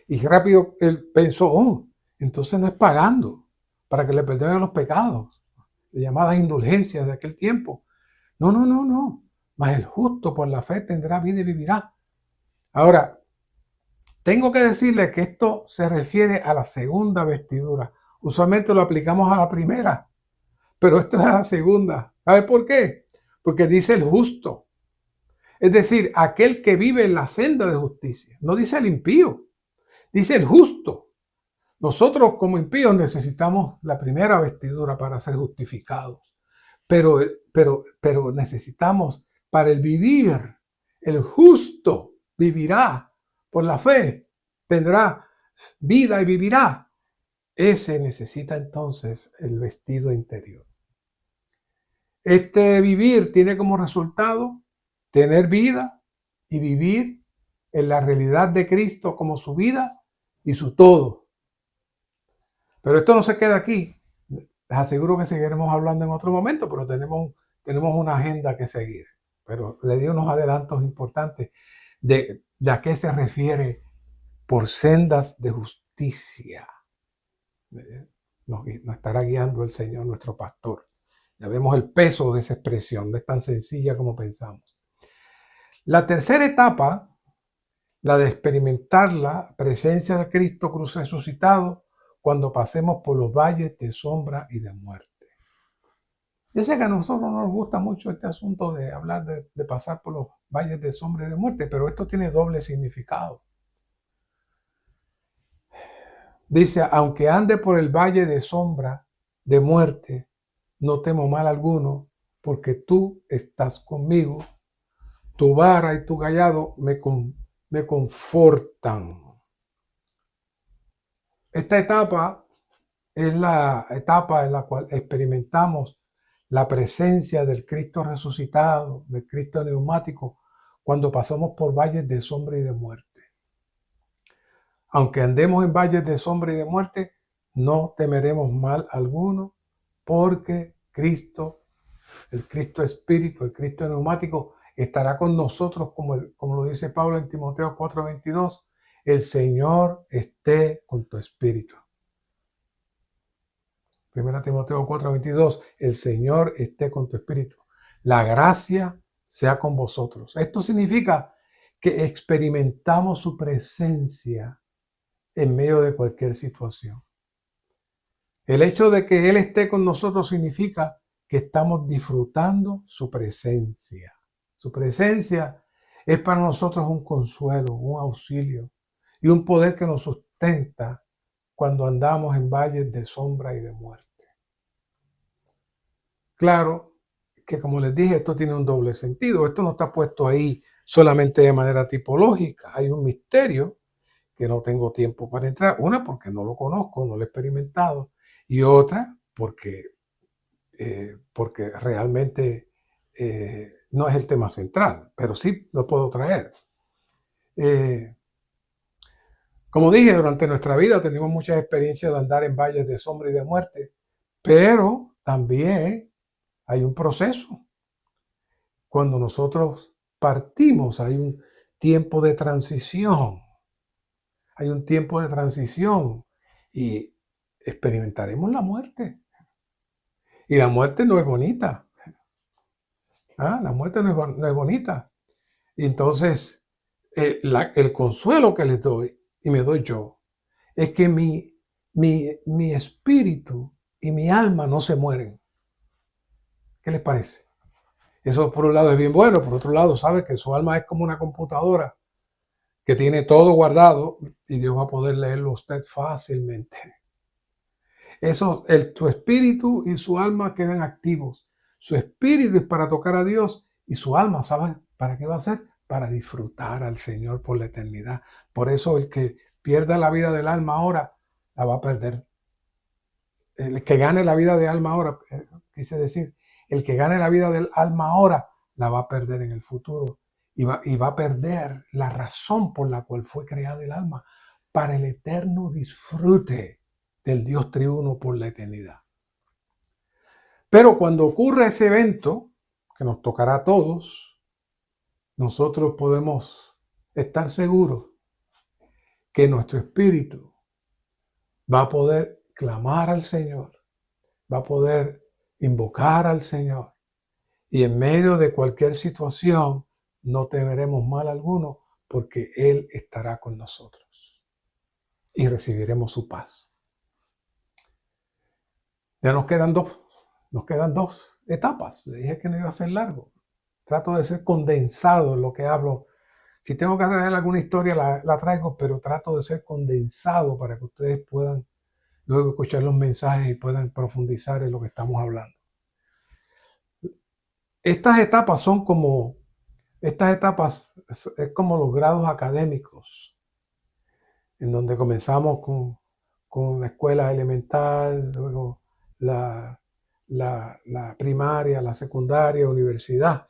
Y rápido él pensó, entonces no es pagando para que le perdonen los pecados, de llamadas indulgencias de aquel tiempo. No. Mas el justo por la fe tendrá vida y vivirá. Ahora, tengo que decirle que esto se refiere a la segunda vestidura. Usualmente lo aplicamos a la primera, pero esto es a la segunda. ¿Sabe por qué? Porque dice el justo. Es decir, aquel que vive en la senda de justicia. No dice el impío, dice el justo. Nosotros como impíos necesitamos la primera vestidura para ser justificados. Pero necesitamos para el vivir, el justo vivirá por la fe, tendrá vida y vivirá. Ese necesita entonces el vestido interior. Este vivir tiene como resultado tener vida y vivir en la realidad de Cristo como su vida y su todo. Pero esto no se queda aquí. Les aseguro que seguiremos hablando en otro momento, pero tenemos una agenda que seguir. Pero le di unos adelantos importantes de a qué se refiere por sendas de justicia. Nos estará guiando el Señor, nuestro pastor. Ya vemos el peso de esa expresión, no es tan sencilla como pensamos. La tercera etapa, la de experimentar la presencia de Cristo resucitado cuando pasemos por los valles de sombra y de muerte. Yo sé que a nosotros no nos gusta mucho este asunto de hablar de pasar por los valles de sombra y de muerte, pero esto tiene doble significado. Dice, aunque ande por el valle de sombra de muerte, no temo mal alguno, porque tú estás conmigo. Tu vara y tu cayado me confortan. Esta etapa es la etapa en la cual experimentamos la presencia del Cristo resucitado, del Cristo neumático, cuando pasamos por valles de sombra y de muerte. Aunque andemos en valles de sombra y de muerte, no temeremos mal alguno, porque Cristo, el Cristo Espíritu, el Cristo neumático, estará con nosotros, como lo dice Pablo en Timoteo 4:22, el Señor esté con tu espíritu. 1 Timoteo 4:22, el Señor esté con tu espíritu. La gracia sea con vosotros. Esto significa que experimentamos su presencia en medio de cualquier situación. El hecho de que Él esté con nosotros significa que estamos disfrutando su presencia. Su presencia es para nosotros un consuelo, un auxilio y un poder que nos sustenta cuando andamos en valles de sombra y de muerte. Claro que, como les dije, esto tiene un doble sentido. Esto no está puesto ahí solamente de manera tipológica. Hay un misterio que no tengo tiempo para entrar. Una, porque no lo conozco, no lo he experimentado. Y otra, porque realmente no es el tema central, pero sí lo puedo traer. Como dije, durante nuestra vida tenemos muchas experiencias de andar en valles de sombra y de muerte, pero también hay un proceso. Cuando nosotros partimos, hay un tiempo de transición. Hay un tiempo de transición y experimentaremos la muerte. Y la muerte no es bonita. La muerte no es bonita. Y entonces, el consuelo que les doy, y me doy yo, es que mi espíritu y mi alma no se mueren. ¿Qué les parece? Eso por un lado es bien bueno, por otro lado sabe que su alma es como una computadora que tiene todo guardado y Dios va a poder leerlo a usted fácilmente. Tu espíritu y su alma quedan activos. Su espíritu es para tocar a Dios y su alma, ¿sabe para qué va a ser? Para disfrutar al Señor por la eternidad. Por eso el que pierda la vida del alma ahora, la va a perder. El que gane la vida del alma ahora, quise decir, el que gane la vida del alma ahora, la va a perder en el futuro. Y va a perder la razón por la cual fue creada el alma, para el eterno disfrute del Dios triuno por la eternidad. Pero cuando ocurre ese evento, que nos tocará a todos, nosotros podemos estar seguros que nuestro espíritu va a poder clamar al Señor, va a poder invocar al Señor, y en medio de cualquier situación no temeremos mal alguno, porque Él estará con nosotros y recibiremos su paz. Ya nos quedan dos etapas. Le dije que no iba a ser largo. Trato de ser condensado en lo que hablo. Si tengo que traer alguna historia, la traigo, pero trato de ser condensado para que ustedes puedan luego escuchar los mensajes y puedan profundizar en lo que estamos hablando. Estas etapas es como los grados académicos, en donde comenzamos con la escuela elemental, luego la primaria, la secundaria, universidad.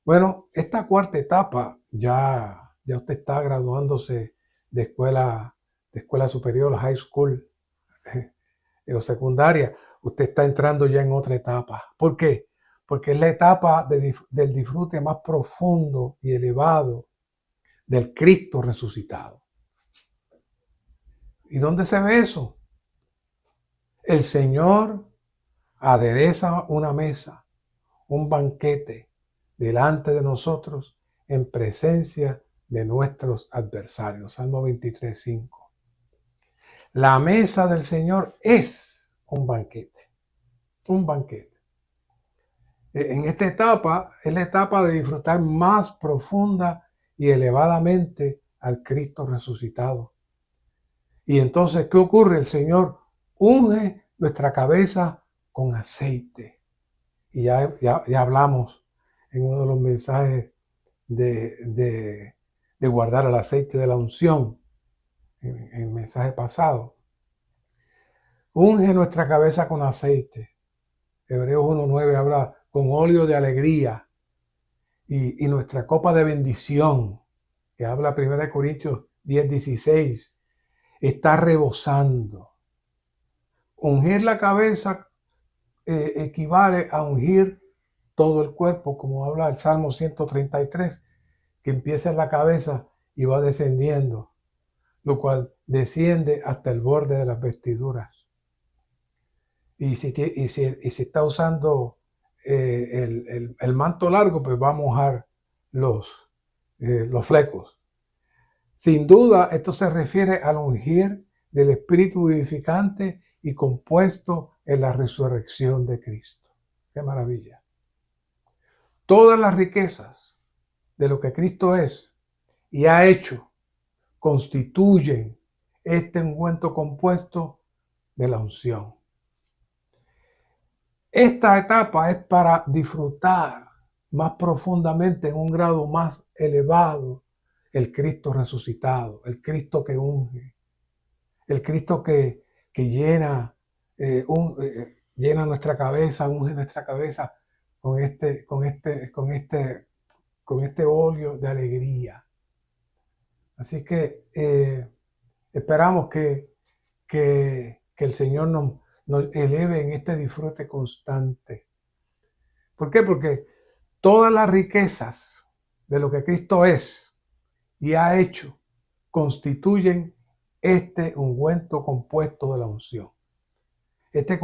Bueno, esta cuarta etapa ya usted está graduándose de escuela superior, high school o secundaria. Usted está entrando ya en otra etapa. ¿Por qué? Porque es la etapa del disfrute más profundo y elevado del Cristo resucitado. ¿Y dónde se ve eso? El Señor adereza una mesa, un banquete delante de nosotros en presencia de nuestros adversarios. Salmo 23:5. La mesa del Señor es un banquete. Un banquete. En esta etapa es la etapa de disfrutar más profunda y elevadamente al Cristo resucitado. Y entonces, ¿qué ocurre? El Señor unge nuestra cabeza con aceite. Y ya hablamos en uno de los mensajes de guardar el aceite de la unción, en el mensaje pasado. Unge nuestra cabeza con aceite. Hebreos 1:9 habla con óleo de alegría. Y nuestra copa de bendición, que habla 1 Corintios 10:16, está rebosando. Ungir la cabeza equivale a ungir todo el cuerpo, como habla el Salmo 133, que empieza en la cabeza y va descendiendo, lo cual desciende hasta el borde de las vestiduras. Y si está usando el manto largo, pues va a mojar los flecos. Sin duda, esto se refiere al ungir del Espíritu vivificante y compuesto en la resurrección de Cristo. ¡Qué maravilla! Todas las riquezas de lo que Cristo es y ha hecho constituyen este ungüento compuesto de la unción. Esta etapa es para disfrutar más profundamente, en un grado más elevado, el Cristo resucitado, el Cristo que unge, el Cristo que llena, llena nuestra cabeza, unge nuestra cabeza con este óleo de alegría. Así que esperamos que el Señor nos eleve en este disfrute constante. ¿Por qué? Porque todas las riquezas de lo que Cristo es y ha hecho constituyen este ungüento compuesto de la unción. Este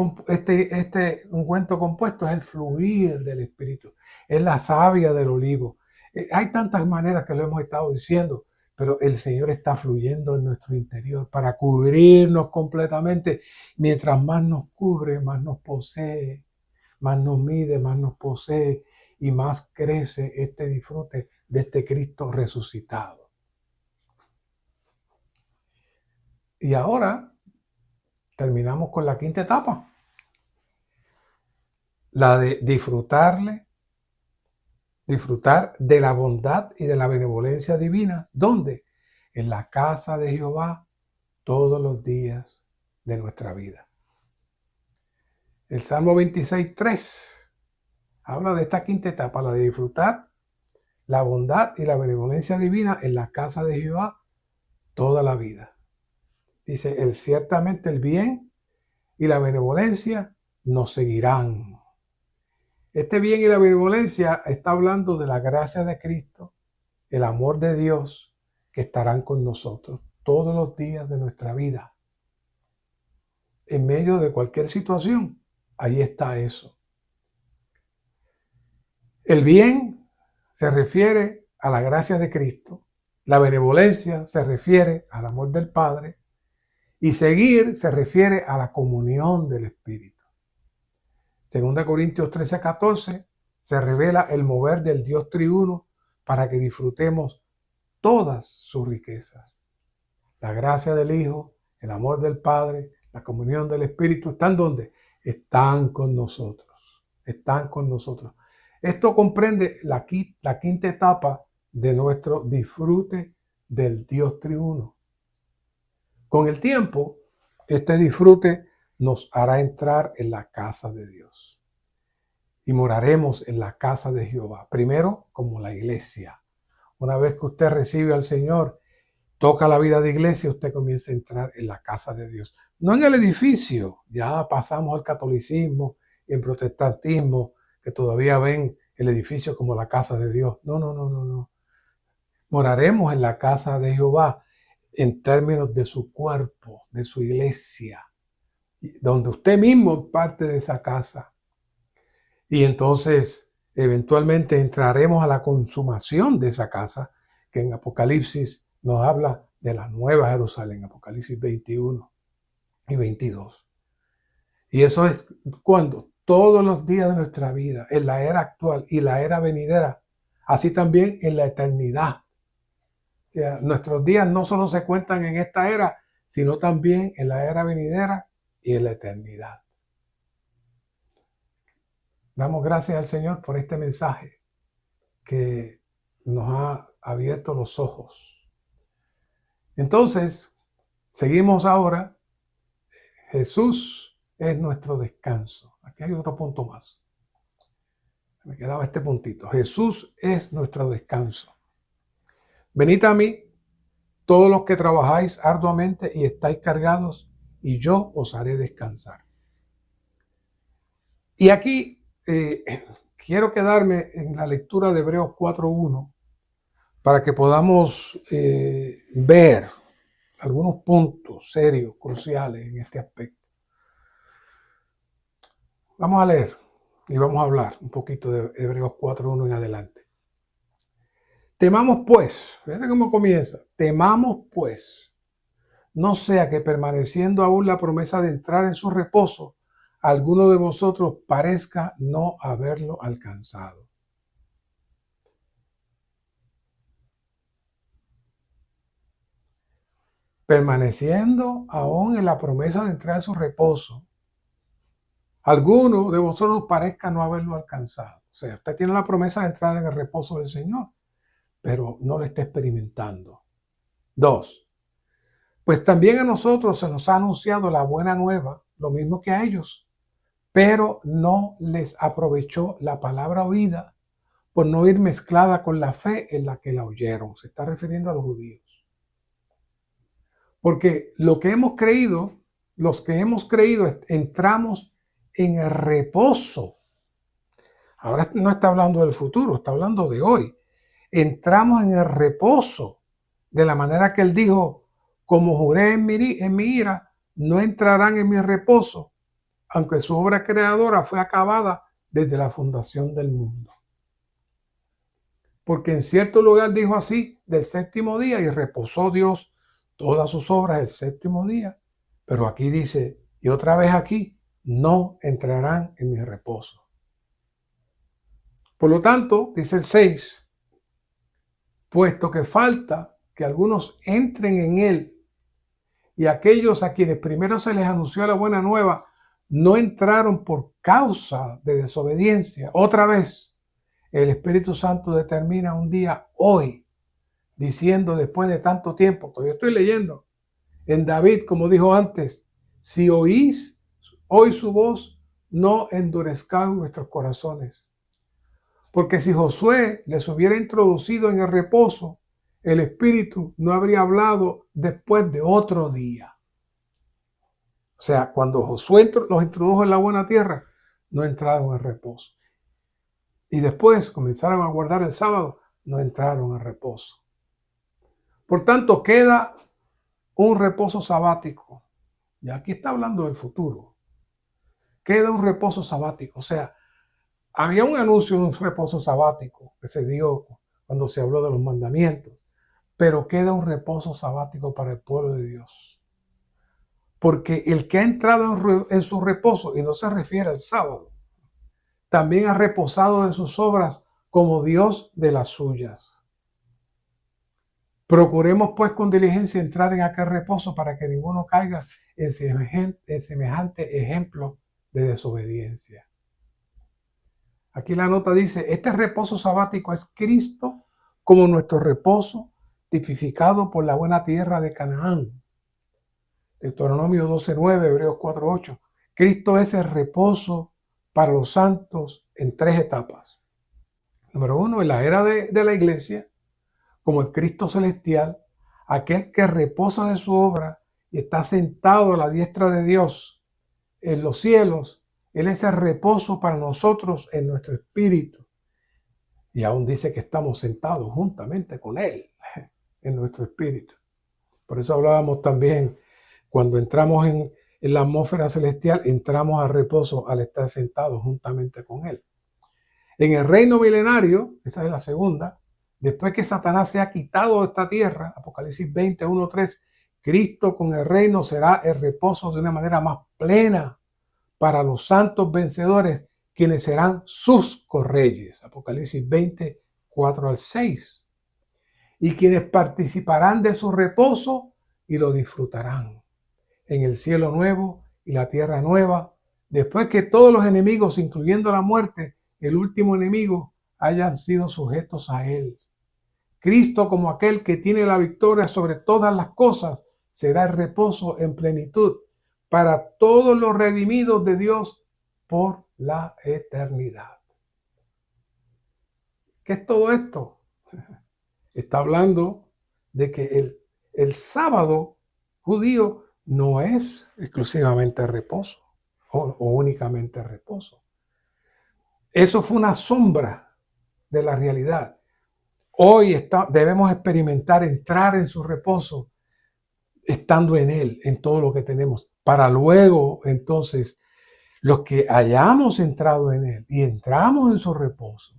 ungüento compuesto es el fluir del Espíritu, es la savia del olivo. Hay tantas maneras que lo hemos estado diciendo, pero el Señor está fluyendo en nuestro interior para cubrirnos completamente. Mientras más nos cubre, más nos posee, más nos mide, más nos posee y más crece este disfrute de este Cristo resucitado. Y ahora terminamos con la quinta etapa, la de disfrutar de la bondad y de la benevolencia divina. ¿Dónde? En la casa de Jehová todos los días de nuestra vida. El Salmo 26:3 habla de esta quinta etapa, la de disfrutar la bondad y la benevolencia divina en la casa de Jehová toda la vida. Dice, ciertamente el bien y la benevolencia nos seguirán. Este bien y la benevolencia está hablando de la gracia de Cristo, el amor de Dios, que estarán con nosotros todos los días de nuestra vida. En medio de cualquier situación, ahí está eso. El bien se refiere a la gracia de Cristo, la benevolencia se refiere al amor del Padre, y seguir se refiere a la comunión del Espíritu. 2 Corintios 13:14 se revela el mover del Dios triuno para que disfrutemos todas sus riquezas. La gracia del Hijo, el amor del Padre, la comunión del Espíritu, ¿están dónde? Están con nosotros. Están con nosotros. Esto comprende la quinta etapa de nuestro disfrute del Dios triuno. Con el tiempo, este disfrute nos hará entrar en la casa de Dios y moraremos en la casa de Jehová. Primero, como la iglesia. Una vez que usted recibe al Señor, toca la vida de iglesia, usted comienza a entrar en la casa de Dios. No en el edificio, ya pasamos al catolicismo y el protestantismo, que todavía ven el edificio como la casa de Dios. No. Moraremos en la casa de Jehová en términos de su cuerpo, de su iglesia, donde usted mismo es parte de esa casa. Y entonces, eventualmente entraremos a la consumación de esa casa, que en Apocalipsis nos habla de la nueva Jerusalén, Apocalipsis 21 y 22. Y eso es cuando todos los días de nuestra vida, en la era actual y la era venidera, así también en la eternidad. O sea, nuestros días no solo se cuentan en esta era, sino también en la era venidera y en la eternidad. Damos gracias al Señor por este mensaje que nos ha abierto los ojos. Entonces, seguimos ahora. Jesús es nuestro descanso. Aquí hay otro punto más. Me quedaba este puntito. Jesús es nuestro descanso. Venid a mí, todos los que trabajáis arduamente y estáis cargados, y yo os haré descansar. Y aquí quiero quedarme en la lectura de Hebreos 4:1 para que podamos ver algunos puntos serios, cruciales en este aspecto. Vamos a leer y vamos a hablar un poquito de Hebreos 4:1 en adelante. Temamos pues, fíjate cómo comienza, temamos pues, no sea que permaneciendo aún la promesa de entrar en su reposo, alguno de vosotros parezca no haberlo alcanzado. Permaneciendo aún en la promesa de entrar en su reposo, alguno de vosotros parezca no haberlo alcanzado. O sea, usted tiene la promesa de entrar en el reposo del Señor, pero no lo está experimentando. 2. Pues también a nosotros se nos ha anunciado la buena nueva, lo mismo que a ellos, pero no les aprovechó la palabra oída por no ir mezclada con la fe en la que la oyeron. Se está refiriendo a los judíos. Porque lo que hemos creído, los que hemos creído, entramos en el reposo. Ahora no está hablando del futuro, está hablando de hoy. Entramos en el reposo, de la manera que él dijo, como juré en mi ira, no entrarán en mi reposo, aunque su obra creadora fue acabada desde la fundación del mundo. Porque en cierto lugar dijo así, del séptimo día, y reposó Dios todas sus obras el séptimo día. Pero aquí dice, y otra vez aquí, no entrarán en mi reposo. Por lo tanto, dice el 6, puesto que falta que algunos entren en él, y aquellos a quienes primero se les anunció la buena nueva no entraron por causa de desobediencia. Otra vez, el Espíritu Santo determina un día hoy, diciendo después de tanto tiempo, todavía estoy leyendo, en David, como dijo antes, si oís hoy su voz, no endurezcáis vuestros corazones. Porque si Josué les hubiera introducido en el reposo, el Espíritu no habría hablado después de otro día. O sea, cuando Josué los introdujo en la buena tierra, no entraron en reposo. Y después comenzaron a guardar el sábado, no entraron en reposo. Por tanto, queda un reposo sabático. Y aquí está hablando del futuro. Queda un reposo sabático. O sea, había un anuncio de un reposo sabático que se dio cuando se habló de los mandamientos. Pero queda un reposo sabático para el pueblo de Dios. Porque el que ha entrado en su reposo, y no se refiere al sábado, también ha reposado de sus obras como Dios de las suyas. Procuremos pues con diligencia entrar en aquel reposo para que ninguno caiga en semejante ejemplo de desobediencia. Aquí la nota dice, este reposo sabático es Cristo como nuestro reposo, tipificado por la buena tierra de Canaán. Deuteronomio 12:9, Hebreos 4:8. Cristo es el reposo para los santos en 3 etapas. Número 1, en la era de la iglesia, como el Cristo celestial, aquel que reposa de su obra y está sentado a la diestra de Dios en los cielos. Él es el reposo para nosotros en nuestro espíritu. Y aún dice que estamos sentados juntamente con Él en nuestro espíritu. Por eso hablábamos también, cuando entramos en la atmósfera celestial, entramos al reposo al estar sentados juntamente con Él. En el reino milenario, esa es la segunda, después que Satanás se ha quitado de esta tierra, Apocalipsis 20:1-3, Cristo con el reino será el reposo de una manera más plena para los santos vencedores, quienes serán sus correyes. Apocalipsis 20, 4 al 6. Y quienes participarán de su reposo y lo disfrutarán en el cielo nuevo y la tierra nueva, después que todos los enemigos, incluyendo la muerte, el último enemigo, hayan sido sujetos a él. Cristo, como aquel que tiene la victoria sobre todas las cosas, será el reposo en plenitud para todos los redimidos de Dios por la eternidad. ¿Qué es todo esto? Está hablando de que el sábado judío no es exclusivamente reposo o únicamente reposo. Eso fue una sombra de la realidad. Hoy debemos experimentar entrar en su reposo estando en él, en todo lo que tenemos, para luego entonces los que hayamos entrado en él y entramos en su reposo,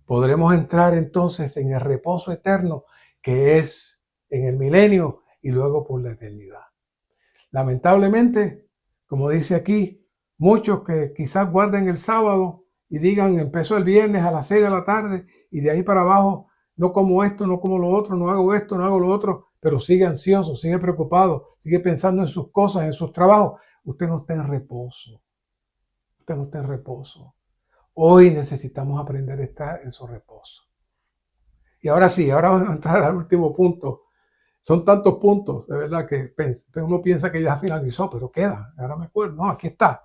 podremos entrar entonces en el reposo eterno que es en el milenio y luego por la eternidad. Lamentablemente, como dice aquí, muchos que quizás guarden el sábado y digan, empezó el viernes a las 6 de la tarde y de ahí para abajo, no como esto, no como lo otro, no hago esto, no hago lo otro, pero sigue ansioso, sigue preocupado, sigue pensando en sus cosas, en sus trabajos. Usted no está en reposo. Usted no está en reposo. Hoy necesitamos aprender a estar en su reposo. Y ahora sí, ahora vamos a entrar al último punto. Son tantos puntos, de verdad, que uno piensa que ya finalizó, pero queda. Ahora me acuerdo. No, aquí está.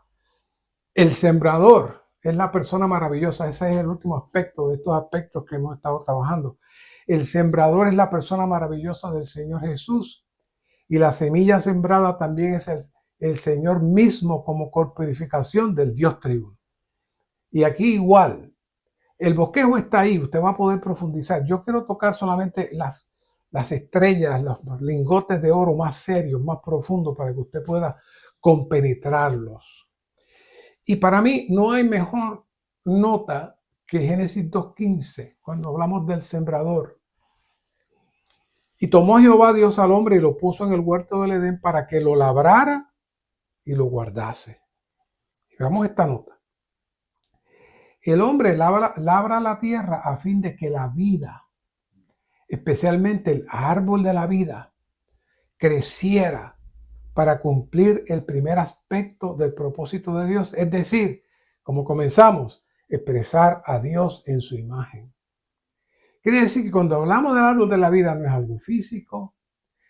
El sembrador es la persona maravillosa. Ese es el último aspecto de estos aspectos que hemos estado trabajando. El sembrador es la persona maravillosa del Señor Jesús. Y la semilla sembrada también es el Señor mismo como corporificación del Dios triuno. Y aquí igual, el bosquejo está ahí, usted va a poder profundizar. Yo quiero tocar solamente las estrellas, los lingotes de oro más serios, más profundos, para que usted pueda compenetrarlos. Y para mí no hay mejor nota que Génesis 2:15, cuando hablamos del sembrador. Y tomó Jehová Dios al hombre y lo puso en el huerto del Edén para que lo labrara y lo guardase. Y veamos esta nota. El hombre labra la tierra a fin de que la vida, especialmente el árbol de la vida, creciera para cumplir el primer aspecto del propósito de Dios, es decir, como comenzamos, expresar a Dios en su imagen. Quiere decir que cuando hablamos del árbol de la vida no es algo físico,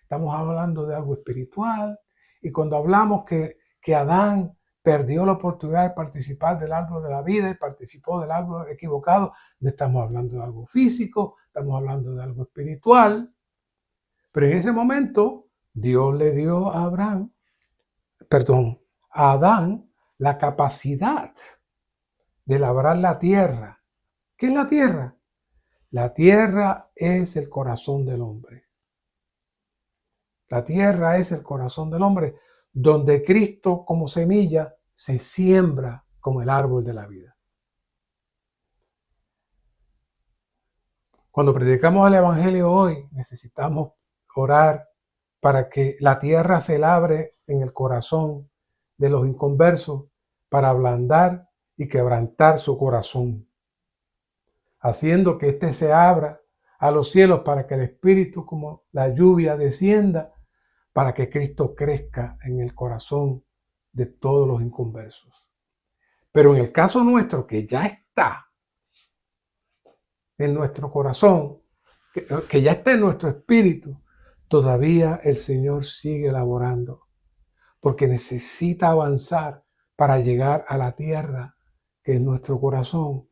estamos hablando de algo espiritual, y cuando hablamos que Adán perdió la oportunidad de participar del árbol de la vida y participó del árbol equivocado, no estamos hablando de algo físico, estamos hablando de algo espiritual. Pero en ese momento, Dios le dio a Adán, la capacidad de labrar la tierra. ¿Qué es la tierra? La tierra es el corazón del hombre. La tierra es el corazón del hombre, donde Cristo como semilla se siembra como el árbol de la vida. Cuando predicamos el Evangelio hoy, necesitamos orar para que la tierra se labre en el corazón de los inconversos para ablandar y quebrantar su corazón, haciendo que éste se abra a los cielos para que el Espíritu como la lluvia descienda, para que Cristo crezca en el corazón de todos los inconversos. Pero en el caso nuestro, que ya está en nuestro corazón, que ya está en nuestro espíritu, todavía el Señor sigue laborando, porque necesita avanzar para llegar a la tierra que es nuestro corazón.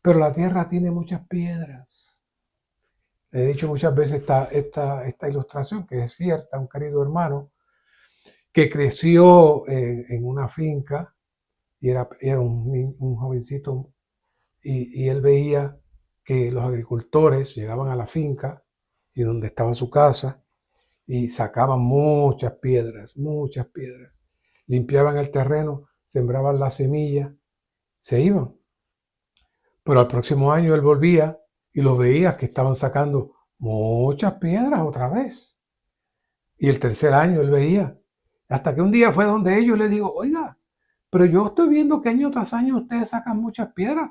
Pero la tierra tiene muchas piedras. He dicho muchas veces esta ilustración, que es cierta, un querido hermano que creció en una finca y era un jovencito, y él veía que los agricultores llegaban a la finca y donde estaba su casa y sacaban muchas piedras, limpiaban el terreno, sembraban la semilla, se iban. Pero al próximo año él volvía y los veía que estaban sacando muchas piedras otra vez. Y el tercer año él veía, hasta que un día fue donde ellos le digo, oiga, pero yo estoy viendo que año tras año ustedes sacan muchas piedras.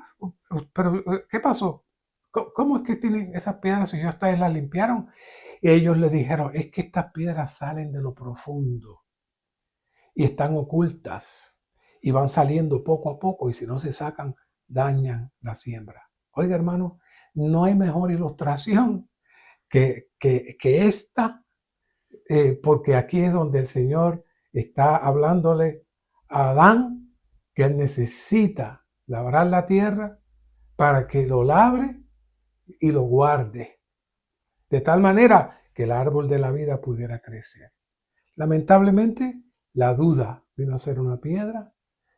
Pero, ¿qué pasó? ¿Cómo es que tienen esas piedras si ya ustedes las limpiaron? Y ellos le dijeron, es que estas piedras salen de lo profundo y están ocultas y van saliendo poco a poco y si no se sacan, dañan la siembra. Oiga, hermano, no hay mejor ilustración que esta, porque aquí es donde el Señor está hablándole a Adán que él necesita labrar la tierra para que lo labre y lo guarde, de tal manera que el árbol de la vida pudiera crecer. Lamentablemente, la duda vino a ser una piedra,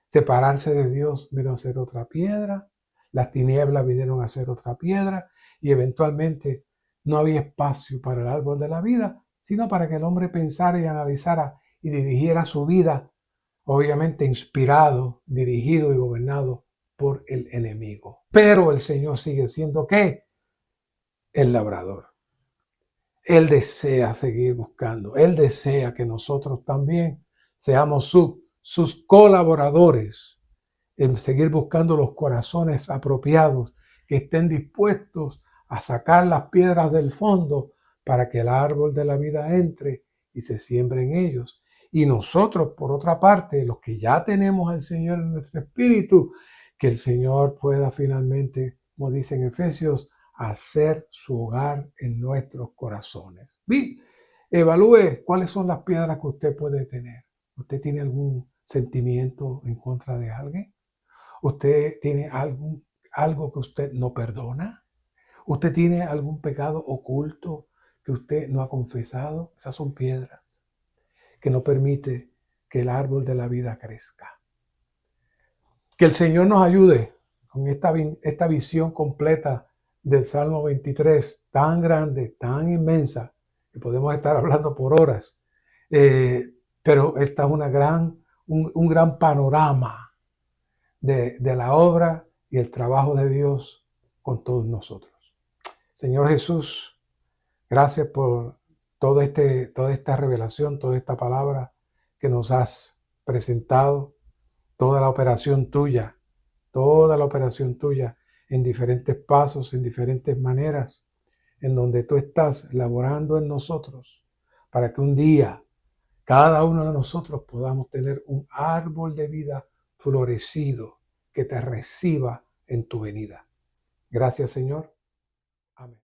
separarse de Dios vino a ser otra piedra, las tinieblas vinieron a ser otra piedra y eventualmente no había espacio para el árbol de la vida, sino para que el hombre pensara y analizara y dirigiera su vida, obviamente inspirado, dirigido y gobernado por el enemigo. Pero el Señor sigue siendo ¿qué? El labrador. Él desea seguir buscando. Él desea que nosotros también seamos sus colaboradores en seguir buscando los corazones apropiados que estén dispuestos a sacar las piedras del fondo para que el árbol de la vida entre y se siembre en ellos. Y nosotros, por otra parte, los que ya tenemos al Señor en nuestro espíritu, que el Señor pueda finalmente, como dice en Efesios, hacer su hogar en nuestros corazones. Evalúe cuáles son las piedras que usted puede tener. ¿Usted tiene algún sentimiento en contra de alguien? ¿Usted tiene algo que usted no perdona? ¿Usted tiene algún pecado oculto que usted no ha confesado? Esas son piedras que no permite que el árbol de la vida crezca. Que el Señor nos ayude con esta visión completa del Salmo 23, tan grande, tan inmensa, que podemos estar hablando por horas. Pero esta es un gran panorama de la obra y el trabajo de Dios con todos nosotros. Señor Jesús, gracias por toda esta revelación, toda esta palabra que nos has presentado, toda la operación tuya en diferentes pasos, en diferentes maneras, en donde tú estás laborando en nosotros para que un día cada uno de nosotros podamos tener un árbol de vida florecido que te reciba en tu venida. Gracias, Señor. Amén.